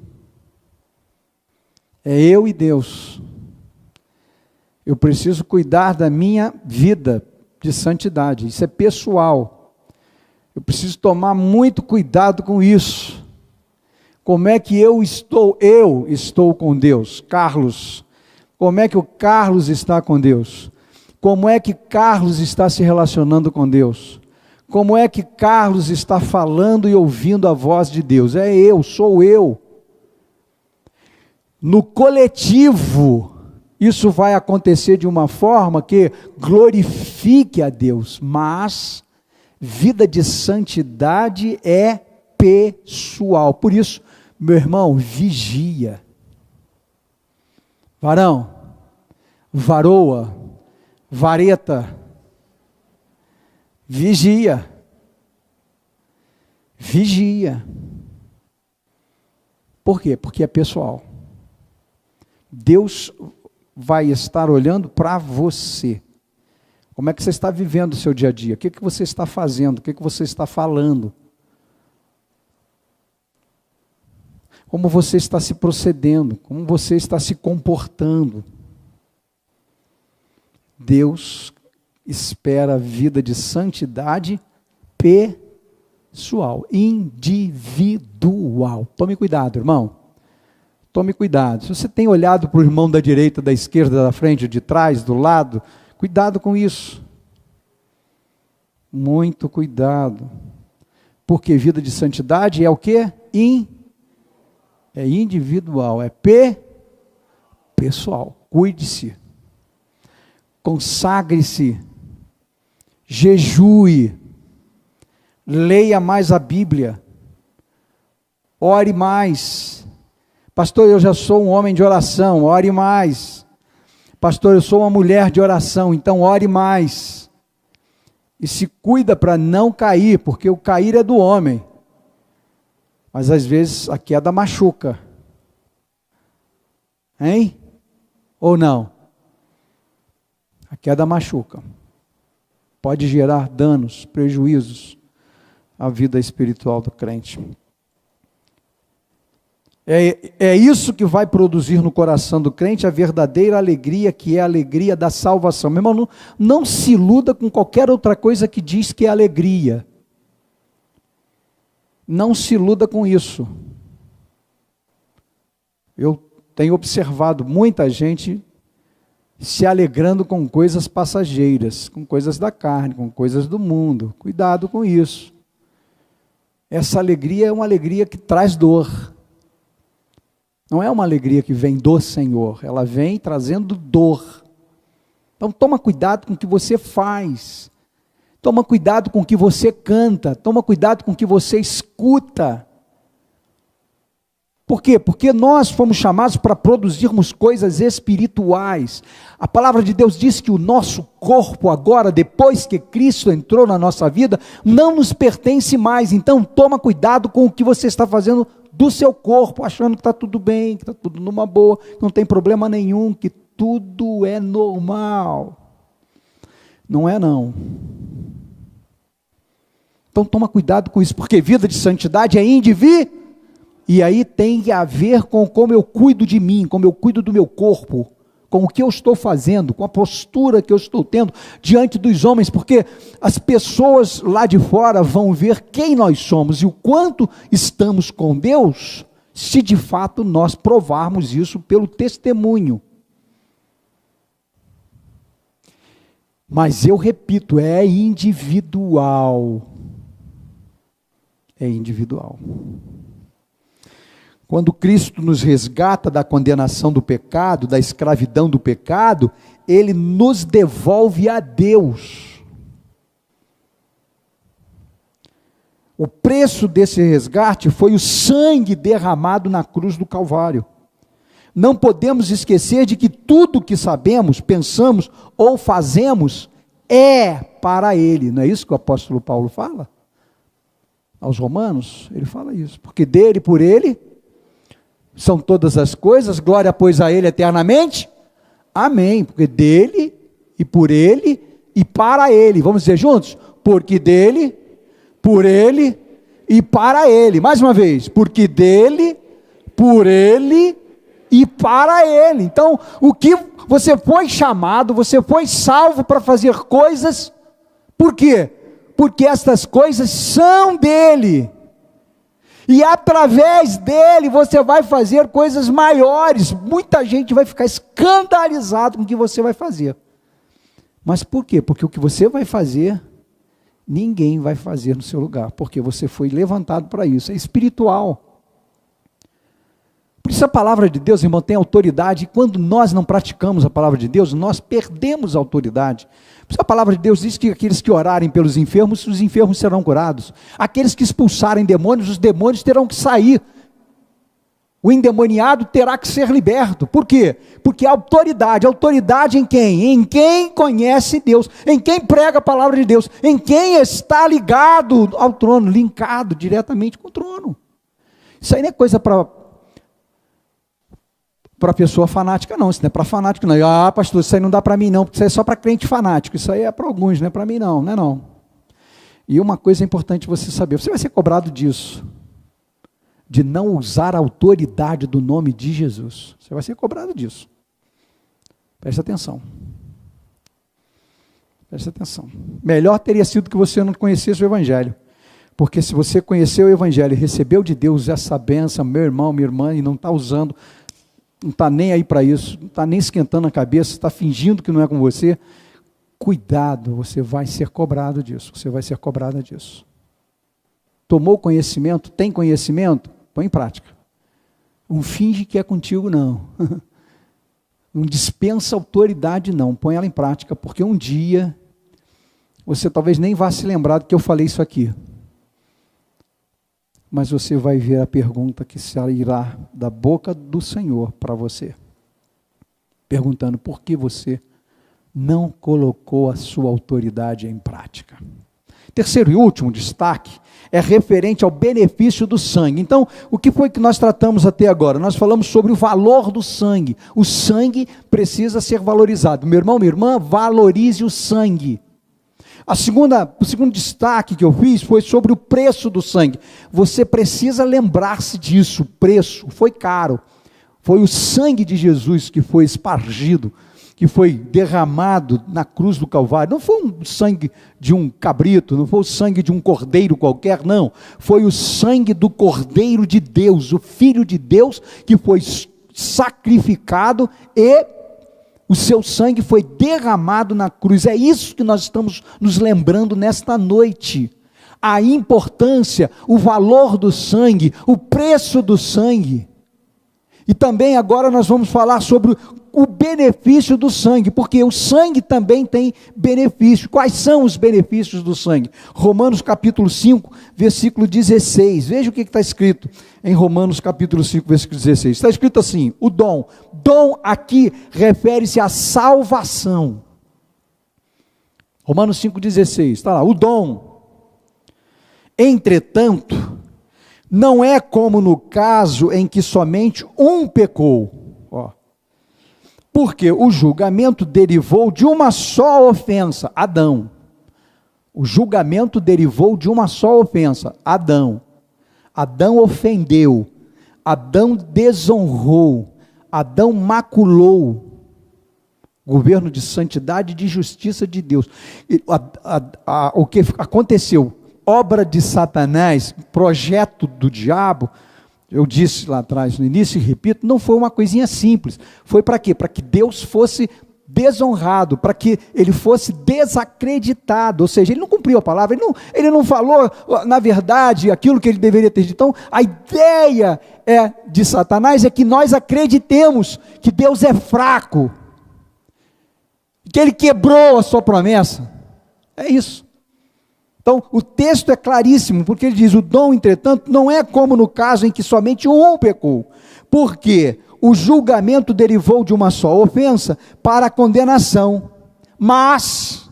S5: é eu e Deus. Eu preciso cuidar da minha vida de santidade, isso é pessoal, eu preciso tomar muito cuidado com isso. Como é que eu estou com Deus? Carlos, como é que o Carlos está com Deus? Como é que Carlos está se relacionando com Deus? Como é que Carlos está falando e ouvindo a voz de Deus? Sou eu. No coletivo, isso vai acontecer de uma forma que glorifique a Deus, mas vida de santidade é pessoal. Por isso, meu irmão, vigia. Varão, varoa, vareta, vigia. Vigia. Por quê? Porque é pessoal. Deus vai estar olhando para você. Como é que você está vivendo o seu dia a dia? O que você está fazendo? O que você está falando? Como você está se procedendo? Como você está se comportando? Deus espera a vida de santidade pessoal, individual. Tome cuidado, irmão. Tome cuidado. Se você tem olhado para o irmão da direita, da esquerda, da frente, de trás, do lado, cuidado com isso. Muito cuidado. Porque vida de santidade é o quê? É individual, é pessoal. Cuide-se. Consagre-se. Jejue. Leia mais a Bíblia. Ore mais. Pastor, eu já sou um homem de oração, ore mais. Pastor, eu sou uma mulher de oração, então ore mais. E se cuida para não cair, porque o cair é do homem. Mas às vezes a queda machuca. Hein? Ou não? A queda machuca. Pode gerar danos, prejuízos à vida espiritual do crente. É isso que vai produzir no coração do crente a verdadeira alegria, que é a alegria da salvação. Meu irmão, não se iluda com qualquer outra coisa que diz que é alegria. Não se iluda com isso. Eu tenho observado muita gente se alegrando com coisas passageiras, com coisas da carne, com coisas do mundo. Cuidado com isso. Essa alegria é uma alegria que traz dor. Não é uma alegria que vem do Senhor, ela vem trazendo dor. Então toma cuidado com o que você faz. Toma cuidado com o que você canta, toma cuidado com o que você escuta. Por quê? Porque nós fomos chamados para produzirmos coisas espirituais. A palavra de Deus diz que o nosso corpo agora, depois que Cristo entrou na nossa vida, não nos pertence mais. Então toma cuidado com o que você está fazendo do seu corpo, achando que está tudo bem, que está tudo numa boa, que não tem problema nenhum, que tudo é normal. Não é não. Então toma cuidado com isso, porque vida de santidade é indivíduo. E aí tem a ver com como eu cuido de mim, como eu cuido do meu corpo, com o que eu estou fazendo, com a postura que eu estou tendo diante dos homens, porque as pessoas lá de fora vão ver quem nós somos e o quanto estamos com Deus, se de fato nós provarmos isso pelo testemunho. Mas eu repito, é individual. É individual. Quando Cristo nos resgata da condenação do pecado, da escravidão do pecado, Ele nos devolve a Deus. O preço desse resgate foi o sangue derramado na cruz do Calvário. Não podemos esquecer de que tudo que sabemos, pensamos ou fazemos é para Ele. Não é isso que o apóstolo Paulo fala? Aos Romanos, ele fala isso. Porque dele, por Ele, são todas as coisas, glória pois a Ele eternamente, amém, porque dele, e por Ele, e para Ele, vamos dizer juntos, porque dele, por Ele, e para Ele, mais uma vez, porque dele, por Ele, e para Ele. Então, o que você foi chamado, você foi salvo para fazer coisas, por quê? Porque estas coisas são dele, e através dele você vai fazer coisas maiores. Muita gente vai ficar escandalizado com o que você vai fazer. Mas por quê? Porque o que você vai fazer, ninguém vai fazer no seu lugar, porque você foi levantado para isso, é espiritual. Por isso a palavra de Deus, irmão, tem autoridade, e quando nós não praticamos a palavra de Deus, nós perdemos a autoridade. Por isso a palavra de Deus diz que aqueles que orarem pelos enfermos, os enfermos serão curados. Aqueles que expulsarem demônios, os demônios terão que sair. O endemoniado terá que ser liberto. Por quê? Porque a autoridade em quem? Em quem conhece Deus, em quem prega a palavra de Deus, em quem está ligado ao trono, linkado diretamente com o trono. Isso aí não é coisa para pessoa fanática não, isso não é para fanático não. Ah, pastor, isso aí não dá para mim não, porque isso aí é só para crente fanático, isso aí é para alguns, não é para mim não, não é não. E uma coisa importante você saber, você vai ser cobrado disso, de não usar a autoridade do nome de Jesus, você vai ser cobrado disso. Preste atenção. Preste atenção. Melhor teria sido que você não conhecesse o Evangelho, porque se você conheceu o Evangelho e recebeu de Deus essa bênção, meu irmão, minha irmã, e não está usando, não está nem aí para isso, não está nem esquentando a cabeça, está fingindo que não é com você, cuidado, você vai ser cobrado disso, você vai ser cobrada disso. Tomou conhecimento, tem conhecimento, põe em prática. Não finge que é contigo não, não dispensa autoridade não, põe ela em prática, porque um dia, você talvez nem vá se lembrar do que eu falei isso aqui, mas você vai ver a pergunta que sairá da boca do Senhor para você, perguntando por que você não colocou a sua autoridade em prática. Terceiro e último destaque é referente ao benefício do sangue. Então, o que foi que nós tratamos até agora? Nós falamos sobre o valor do sangue. O sangue precisa ser valorizado. Meu irmão, minha irmã, valorize o sangue. O segundo destaque que eu fiz foi sobre o preço do sangue. Você precisa lembrar-se disso. O preço foi caro. Foi o sangue de Jesus que foi espargido, que foi derramado na cruz do Calvário. Não foi o sangue de um cabrito, não foi o sangue de um cordeiro qualquer, não. Foi o sangue do Cordeiro de Deus, o Filho de Deus, que foi sacrificado e o seu sangue foi derramado na cruz. É isso que nós estamos nos lembrando nesta noite. A importância, o valor do sangue, o preço do sangue. E também agora nós vamos falar sobre o benefício do sangue, porque o sangue também tem benefício. Quais são os benefícios do sangue? Romanos capítulo 5, versículo 16. Veja o que está escrito em Romanos capítulo 5, versículo 16. Está escrito assim, o dom. Dom aqui refere-se à salvação. Romanos 5, 16. Está lá, o dom. Entretanto, não é como no caso em que somente um pecou. Porque o julgamento derivou de uma só ofensa, Adão. O julgamento derivou de uma só ofensa, Adão. Adão ofendeu, Adão desonrou, Adão maculou o governo de santidade e de justiça de Deus. O que aconteceu? Obra de Satanás, projeto do diabo. Eu disse lá atrás, no início, e repito, não foi uma coisinha simples. Foi para quê? Para que Deus fosse desonrado, para que ele fosse desacreditado. Ou seja, ele não cumpriu a palavra, ele não falou, na verdade, aquilo que ele deveria ter dito. Então, a ideia de Satanás é que nós acreditemos que Deus é fraco, que ele quebrou a sua promessa. É isso. Então, o texto é claríssimo, porque ele diz, o dom, entretanto, não é como no caso em que somente um pecou, porque o julgamento derivou de uma só ofensa para a condenação, mas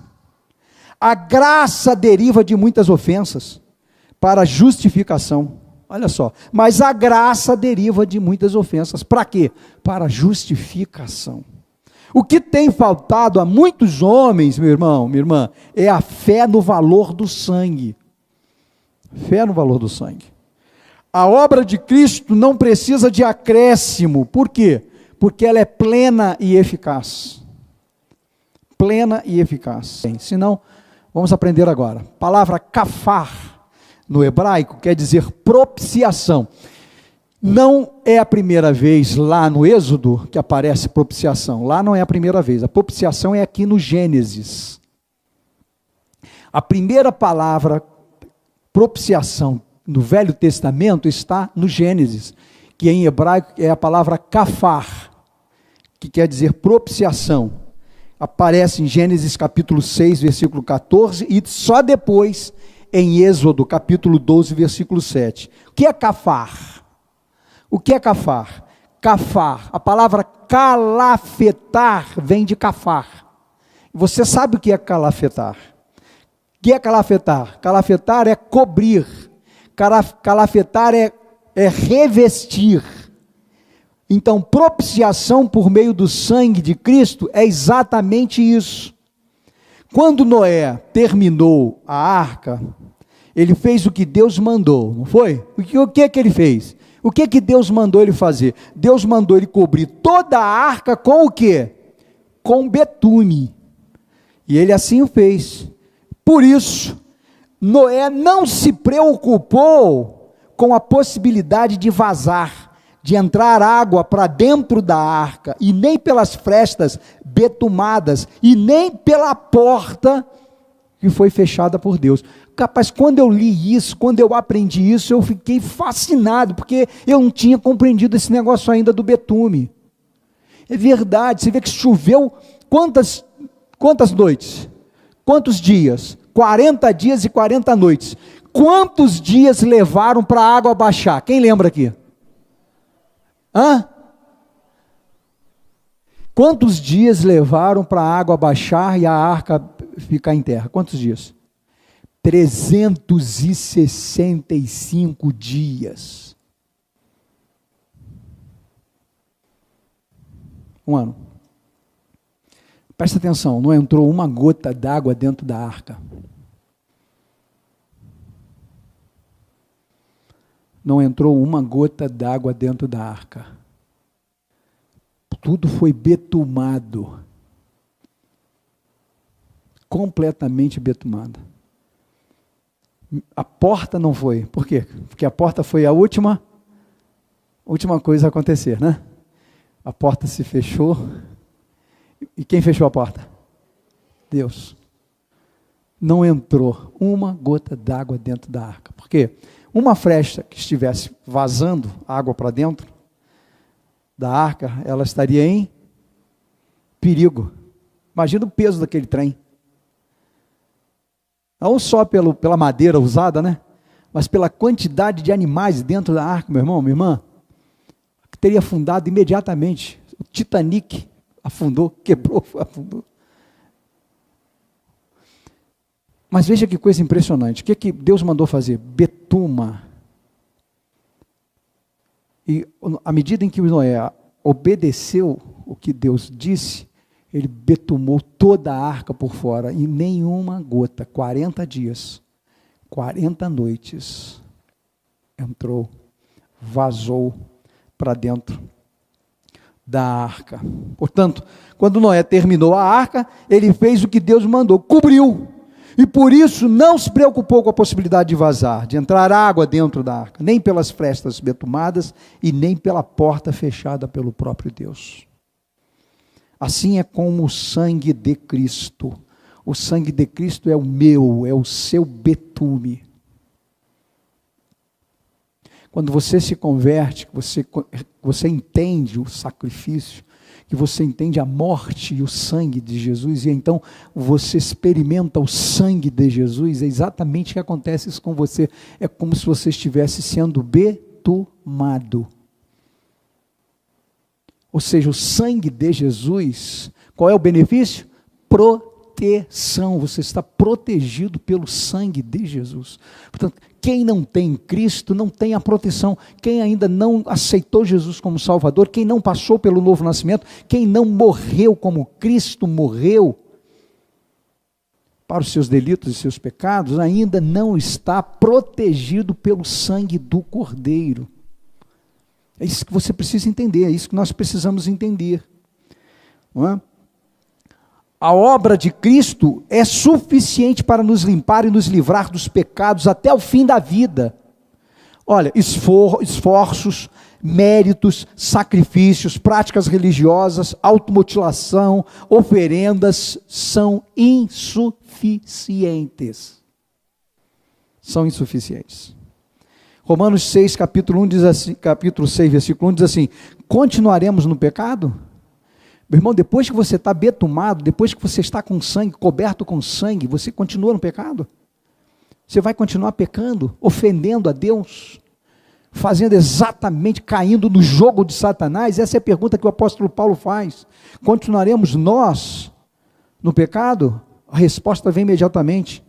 S5: a graça deriva de muitas ofensas para a justificação. Olha só, mas a graça deriva de muitas ofensas, para quê? Para a justificação. O que tem faltado a muitos homens, meu irmão, minha irmã, é a fé no valor do sangue. Fé no valor do sangue. A obra de Cristo não precisa de acréscimo. Por quê? Porque ela é plena e eficaz. Plena e eficaz. Se não, vamos aprender agora. A palavra kafar, no hebraico, quer dizer propiciação. Não é a primeira vez lá no Êxodo que aparece propiciação. Lá não é a primeira vez. A propiciação é aqui no Gênesis. A primeira palavra propiciação no Velho Testamento está no Gênesis, que em hebraico é a palavra kafar, que quer dizer propiciação. Aparece em Gênesis capítulo 6, versículo 14, e só depois em Êxodo capítulo 12, versículo 7. O que é kafar? O que é kafar? Kafar, a palavra calafetar vem de kafar. Você sabe o que é calafetar? O que é calafetar? Calafetar é cobrir. Calafetar é revestir. Então, propiciação por meio do sangue de Cristo é exatamente isso. Quando Noé terminou a arca, ele fez o que Deus mandou, não foi? O que é que ele fez? O que é que Deus mandou ele fazer? Deus mandou ele cobrir toda a arca com o quê? Com betume. E ele assim o fez. Por isso, Noé não se preocupou com a possibilidade de vazar, de entrar água para dentro da arca, e nem pelas frestas betumadas, e nem pela porta que foi fechada por Deus. Capaz, quando eu li isso, quando eu aprendi isso, eu fiquei fascinado, porque eu não tinha compreendido esse negócio ainda do betume. É verdade, você vê que choveu quantas noites? Quantos dias? 40 dias e 40 noites. quantos dias levaram para a água baixar? Quem lembra aqui? Quantos dias levaram para a água baixar e a arca ficar em terra? Quantos dias? 365 dias. Um ano. Presta atenção, não entrou uma gota d'água dentro da arca. Não entrou uma gota d'água dentro da arca. Tudo foi betumado. Completamente betumado. A porta não foi. Por quê? Porque a porta foi a última coisa a acontecer, né? A porta se fechou. E quem fechou a porta? Deus. Não entrou uma gota d'água dentro da arca. Por quê? Uma frecha que estivesse vazando água para dentro da arca, ela estaria em perigo. Imagina o peso daquele trem. Não só pela madeira usada, né? Mas pela quantidade de animais dentro da arca, meu irmão, minha irmã, que teria afundado imediatamente. O Titanic afundou, quebrou, afundou. Mas veja que coisa impressionante. O que Deus mandou fazer? Betuma. E à medida em que Noé obedeceu o que Deus disse, ele betumou toda a arca por fora, e nenhuma gota, 40 dias, 40 noites, entrou, vazou para dentro da arca. Portanto, quando Noé terminou a arca, ele fez o que Deus mandou, cobriu. E por isso não se preocupou com a possibilidade de vazar, de entrar água dentro da arca, nem pelas frestas betumadas e nem pela porta fechada pelo próprio Deus. Assim é como o sangue de Cristo. O sangue de Cristo é o meu, é o seu betume. Quando você se converte, você entende o sacrifício, que você entende a morte e o sangue de Jesus, e então você experimenta o sangue de Jesus, é exatamente o que acontece isso com você. É como se você estivesse sendo betumado. Ou seja, o sangue de Jesus, qual é o benefício? Proteção, você está protegido pelo sangue de Jesus. Portanto, quem não tem Cristo não tem a proteção. Quem ainda não aceitou Jesus como Salvador, quem não passou pelo novo nascimento, quem não morreu como Cristo morreu para os seus delitos e seus pecados, ainda não está protegido pelo sangue do Cordeiro. É isso que você precisa entender, é isso que nós precisamos entender. Não é? A obra de Cristo é suficiente para nos limpar e nos livrar dos pecados até o fim da vida. Olha, esforços, méritos, sacrifícios, práticas religiosas, automutilação, oferendas são insuficientes. São insuficientes. Romanos 6, capítulo 1 diz assim, capítulo 6, versículo 1 diz assim: continuaremos no pecado? Meu irmão, depois que você está betumado, depois que você está com sangue, coberto com sangue, você continua no pecado? Você vai continuar pecando, ofendendo a Deus, fazendo exatamente, caindo no jogo de Satanás? Essa é a pergunta que o apóstolo Paulo faz. Continuaremos nós no pecado? A resposta vem imediatamente.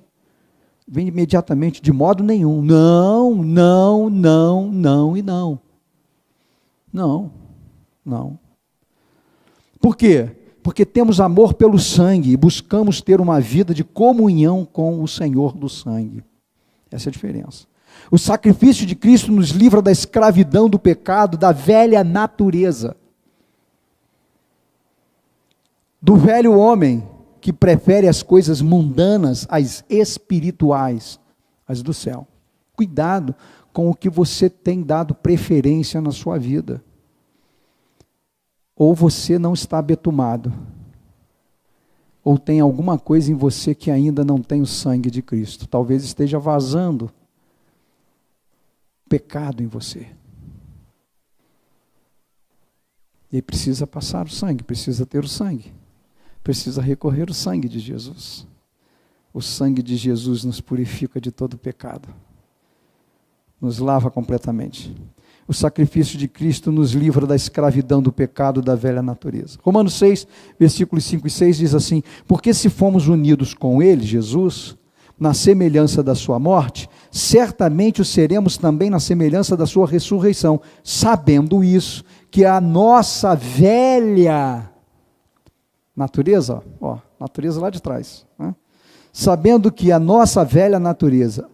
S5: Vem imediatamente, de modo nenhum. Não, não, não, não e não. Não, não. Por quê? Porque temos amor pelo sangue e buscamos ter uma vida de comunhão com o Senhor do sangue. Essa é a diferença. O sacrifício de Cristo nos livra da escravidão do pecado, da velha natureza, do velho homem que prefere as coisas mundanas às espirituais, as do céu. Cuidado com o que você tem dado preferência na sua vida. Ou você não está betumado, ou tem alguma coisa em você que ainda não tem o sangue de Cristo. Talvez esteja vazando pecado em você. E precisa passar o sangue, precisa ter o sangue. Precisa recorrer ao sangue de Jesus. O sangue de Jesus nos purifica de todo pecado. nos lava completamente. O sacrifício de Cristo nos livra da escravidão do pecado da velha natureza. Romanos 6, versículos 5 e 6 diz assim: porque se fomos unidos com Ele, Jesus, na semelhança da sua morte, certamente o seremos também na semelhança da sua ressurreição, sabendo isso, que a nossa velha natureza, natureza lá de trás, né? Sabendo que a nossa velha natureza,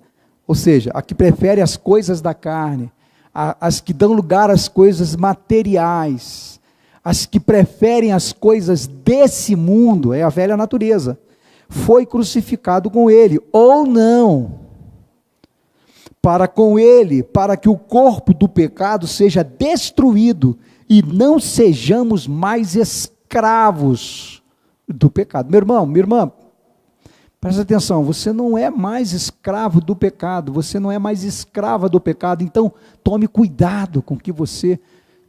S5: ou seja, a que prefere as coisas da carne, as que dão lugar às coisas materiais, as que preferem as coisas desse mundo, é a velha natureza, foi crucificado com Ele, ou não, para que o corpo do pecado seja destruído e não sejamos mais escravos do pecado. Meu irmão, minha irmã, presta atenção, você não é mais escravo do pecado, você não é mais escrava do pecado, então tome cuidado com o que você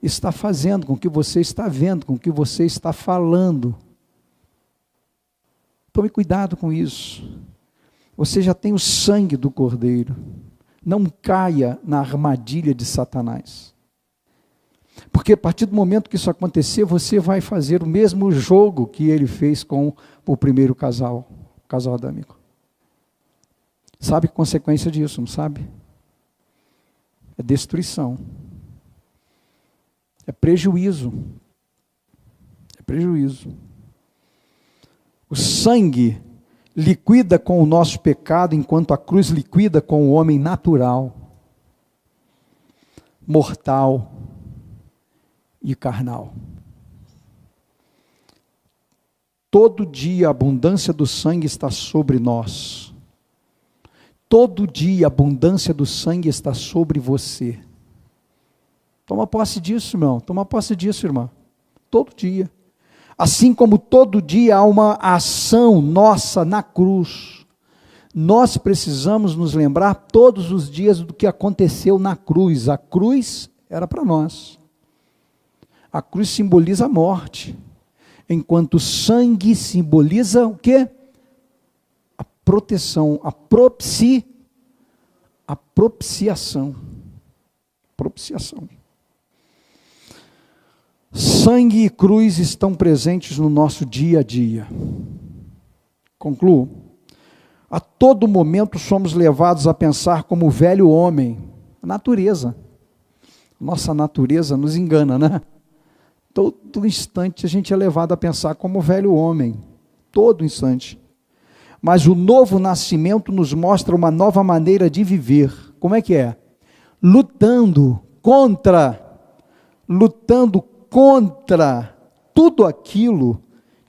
S5: está fazendo, com o que você está vendo, com o que você está falando. Tome cuidado com isso. Você já tem o sangue do Cordeiro. Não caia na armadilha de Satanás. Porque a partir do momento que isso acontecer, você vai fazer o mesmo jogo que ele fez com o primeiro casal, o casal adâmico. Sabe a consequência disso, não sabe? É destruição. É prejuízo. É prejuízo. O sangue liquida com o nosso pecado, enquanto a cruz liquida com o homem natural, mortal e carnal. Todo dia a abundância do sangue está sobre nós. Todo dia a abundância do sangue está sobre você. Toma posse disso, irmão. Toma posse disso, irmã. Todo dia. Assim como todo dia há uma ação nossa na cruz. Nós precisamos nos lembrar todos os dias do que aconteceu na cruz. A cruz era para nós. A cruz simboliza a morte. Enquanto o sangue simboliza o quê? A proteção, a propiciação. Propiciação. Sangue e cruz estão presentes no nosso dia a dia. Concluo. A todo momento somos levados a pensar como o velho homem, a natureza. Nossa natureza nos engana, né? Todo instante a gente é levado a pensar como o velho homem, todo instante. Mas o novo nascimento nos mostra uma nova maneira de viver. Como é que é? Lutando contra tudo aquilo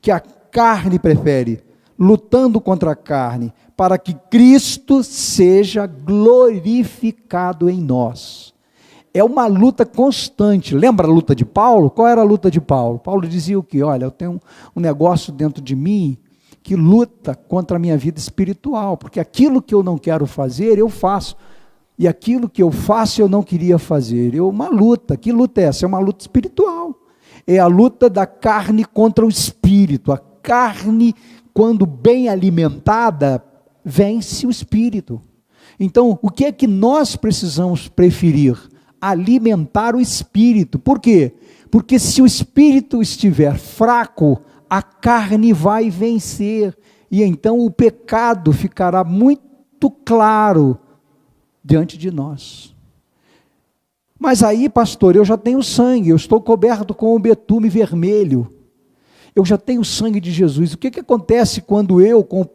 S5: que a carne prefere, lutando contra a carne, para que Cristo seja glorificado em nós. É uma luta constante. Lembra a luta de Paulo? Qual era a luta de Paulo? Paulo dizia o quê? Olha, eu tenho um negócio dentro de mim que luta contra a minha vida espiritual, porque aquilo que eu não quero fazer, eu faço. E aquilo que eu faço, eu não queria fazer. Uma luta. Que luta é essa? É uma luta espiritual. É a luta da carne contra o espírito. A carne, quando bem alimentada, vence o espírito. Então, o que é que nós precisamos preferir? Alimentar o espírito. Por quê? Porque se o espírito estiver fraco, a carne vai vencer. E então o pecado ficará muito claro diante de nós. Mas aí, pastor, eu já tenho sangue, eu estou coberto com o betume vermelho, eu já tenho o sangue de Jesus. O que acontece quando eu, com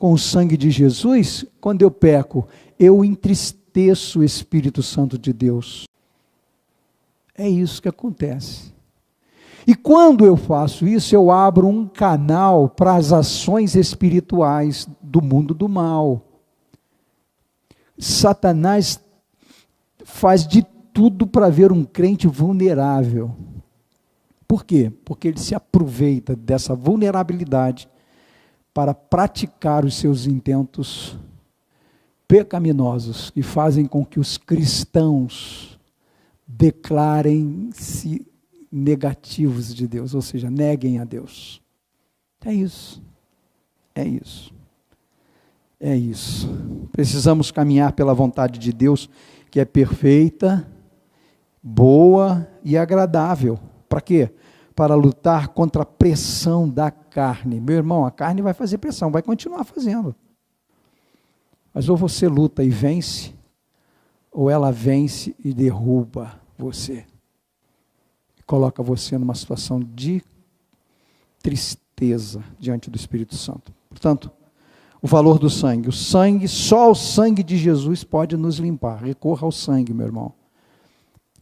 S5: o sangue de Jesus, quando eu peco? Eu entristeço o Espírito Santo de Deus. É isso que acontece. E quando eu faço isso, eu abro um canal para as ações espirituais do mundo do mal. Satanás faz de tudo para ver um crente vulnerável. Por quê? Porque ele se aproveita dessa vulnerabilidade para praticar os seus intentos pecaminosos que fazem com que os cristãos declarem-se negativos de Deus, ou seja, neguem a Deus. É isso. É isso. É isso. Precisamos caminhar pela vontade de Deus, que é perfeita, boa e agradável. Para quê? Para lutar contra a pressão da carne. Meu irmão, a carne vai fazer pressão, vai continuar fazendo. Mas ou você luta e vence, ou ela vence e derruba você. Coloca você numa situação de tristeza diante do Espírito Santo. Portanto, o valor do sangue. O sangue, só o sangue de Jesus pode nos limpar. Recorra ao sangue, meu irmão.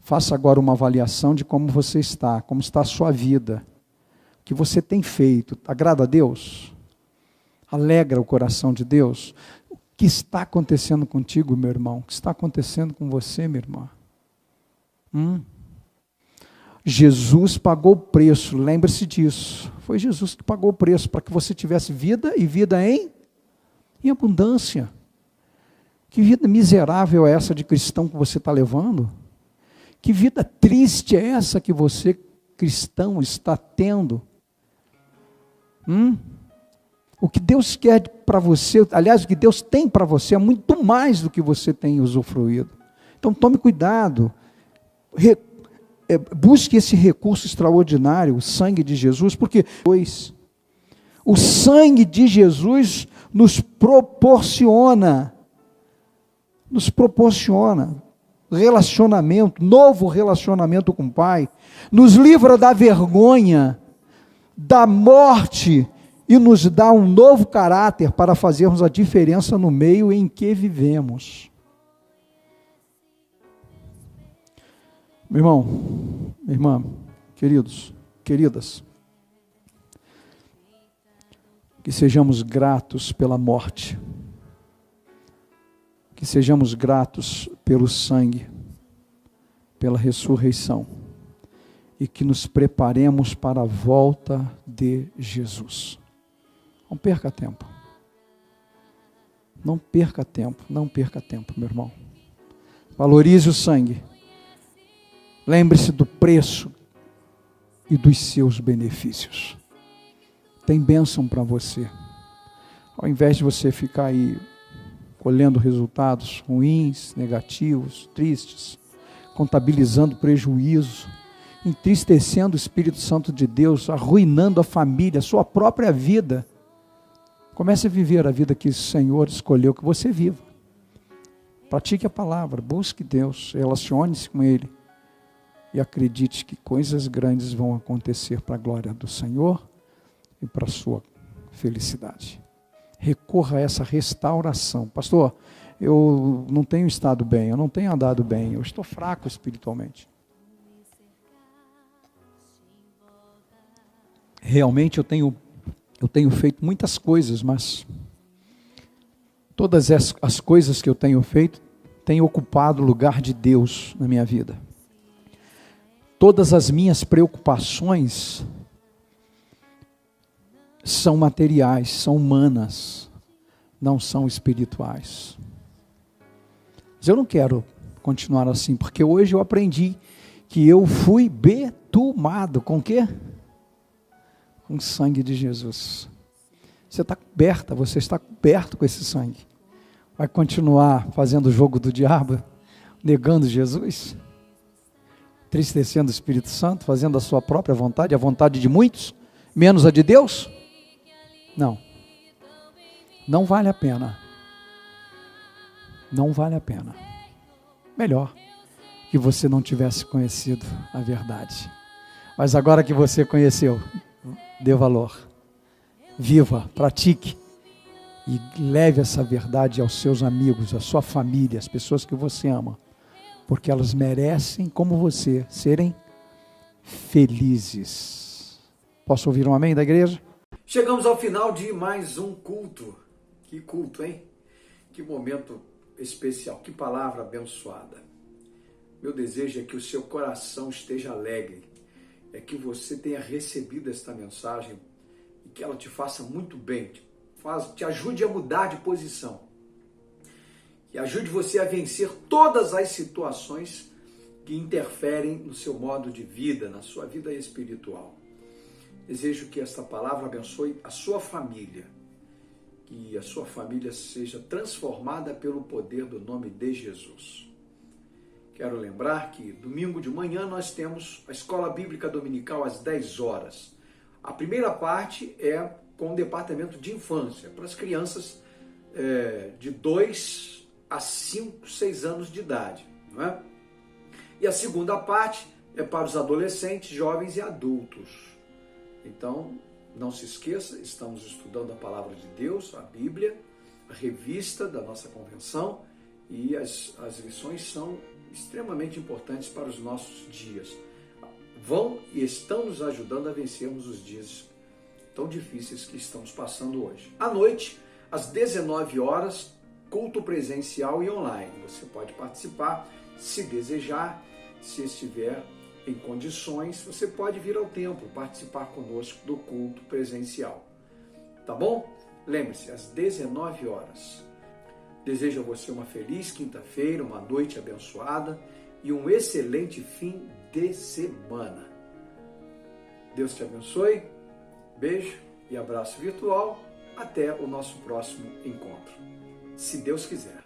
S5: Faça agora uma avaliação de como você está, como está a sua vida. O que você tem feito. Agrada a Deus? Alegra o coração de Deus? O que está acontecendo contigo, meu irmão? O que está acontecendo com você, minha irmã? Jesus pagou o preço, lembre-se disso. Foi Jesus que pagou o preço para que você tivesse vida e vida em abundância. Que vida miserável é essa de cristão que você está levando? Que vida triste é essa que você, cristão, está tendo? O que Deus quer para você, aliás, o que Deus tem para você é muito mais do que você tem usufruído. Então tome cuidado, busque esse recurso extraordinário, o sangue de Jesus, porque o sangue de Jesus nos proporciona relacionamento, novo relacionamento com o Pai, nos livra da vergonha, da morte e nos dá um novo caráter para fazermos a diferença no meio em que vivemos. Meu irmão, minha irmã, queridos, queridas, que sejamos gratos pela morte, que sejamos gratos pelo sangue, pela ressurreição, e que nos preparemos para a volta de Jesus. Não perca tempo. Não perca tempo, não perca tempo, meu irmão. Valorize o sangue. Lembre-se do preço e dos seus benefícios. Tem bênção para você. Ao invés de você ficar aí colhendo resultados ruins, negativos, tristes, contabilizando prejuízo, entristecendo o Espírito Santo de Deus, arruinando a família, a sua própria vida. Comece a viver a vida que o Senhor escolheu que você viva. Pratique a palavra, busque Deus, relacione-se com Ele e acredite que coisas grandes vão acontecer para a glória do Senhor e para a sua felicidade. Recorra a essa restauração. Pastor, eu não tenho estado bem, eu não tenho andado bem, eu estou fraco espiritualmente. Realmente eu tenho feito muitas coisas, mas todas as coisas que eu tenho feito têm ocupado o lugar de Deus na minha vida. Todas as minhas preocupações são materiais, são humanas, não são espirituais. Mas eu não quero continuar assim, porque hoje eu aprendi que eu fui betumado com o quê? Com o sangue de Jesus. Você está coberta, você está coberto com esse sangue. Vai continuar fazendo o jogo do diabo, negando Jesus? Tristecendo o Espírito Santo, fazendo a sua própria vontade, a vontade de muitos, menos a de Deus? Não. Não vale a pena. Não vale a pena. Melhor que você não tivesse conhecido a verdade. Mas agora que você conheceu, dê valor. Viva, pratique e leve essa verdade aos seus amigos, à sua família, às pessoas que você ama. Porque elas merecem, como você, serem felizes. Posso ouvir um amém da igreja?
S1: Chegamos ao final de mais um culto. Que culto, hein? Que momento especial, que palavra abençoada. Meu desejo é que o seu coração esteja alegre, é que você tenha recebido esta mensagem e que ela te faça muito bem, te ajude a mudar de posição, que ajude você a vencer todas as situações que interferem no seu modo de vida, na sua vida espiritual. Desejo que esta palavra abençoe a sua família, que a sua família seja transformada pelo poder do nome de Jesus. Quero lembrar que domingo de manhã nós temos a Escola Bíblica Dominical às 10 horas. A primeira parte é com o departamento de infância, para as crianças de 2 a 5, 6 anos de idade. Não é? E a segunda parte é para os adolescentes, jovens e adultos. Então, não se esqueça, estamos estudando a Palavra de Deus, a Bíblia, a revista da nossa convenção, e as lições são extremamente importantes para os nossos dias. Vão e estão nos ajudando a vencermos os dias tão difíceis que estamos passando hoje. À noite, às 19 horas, culto presencial e online. Você pode participar se desejar, se estiver em condições, você pode vir ao templo, participar conosco do culto presencial. Tá bom? Lembre-se, às 19 horas. Desejo a você uma feliz quinta-feira, uma noite abençoada e um excelente fim de semana. Deus te abençoe. Beijo e abraço virtual. Até o nosso próximo encontro, se Deus quiser.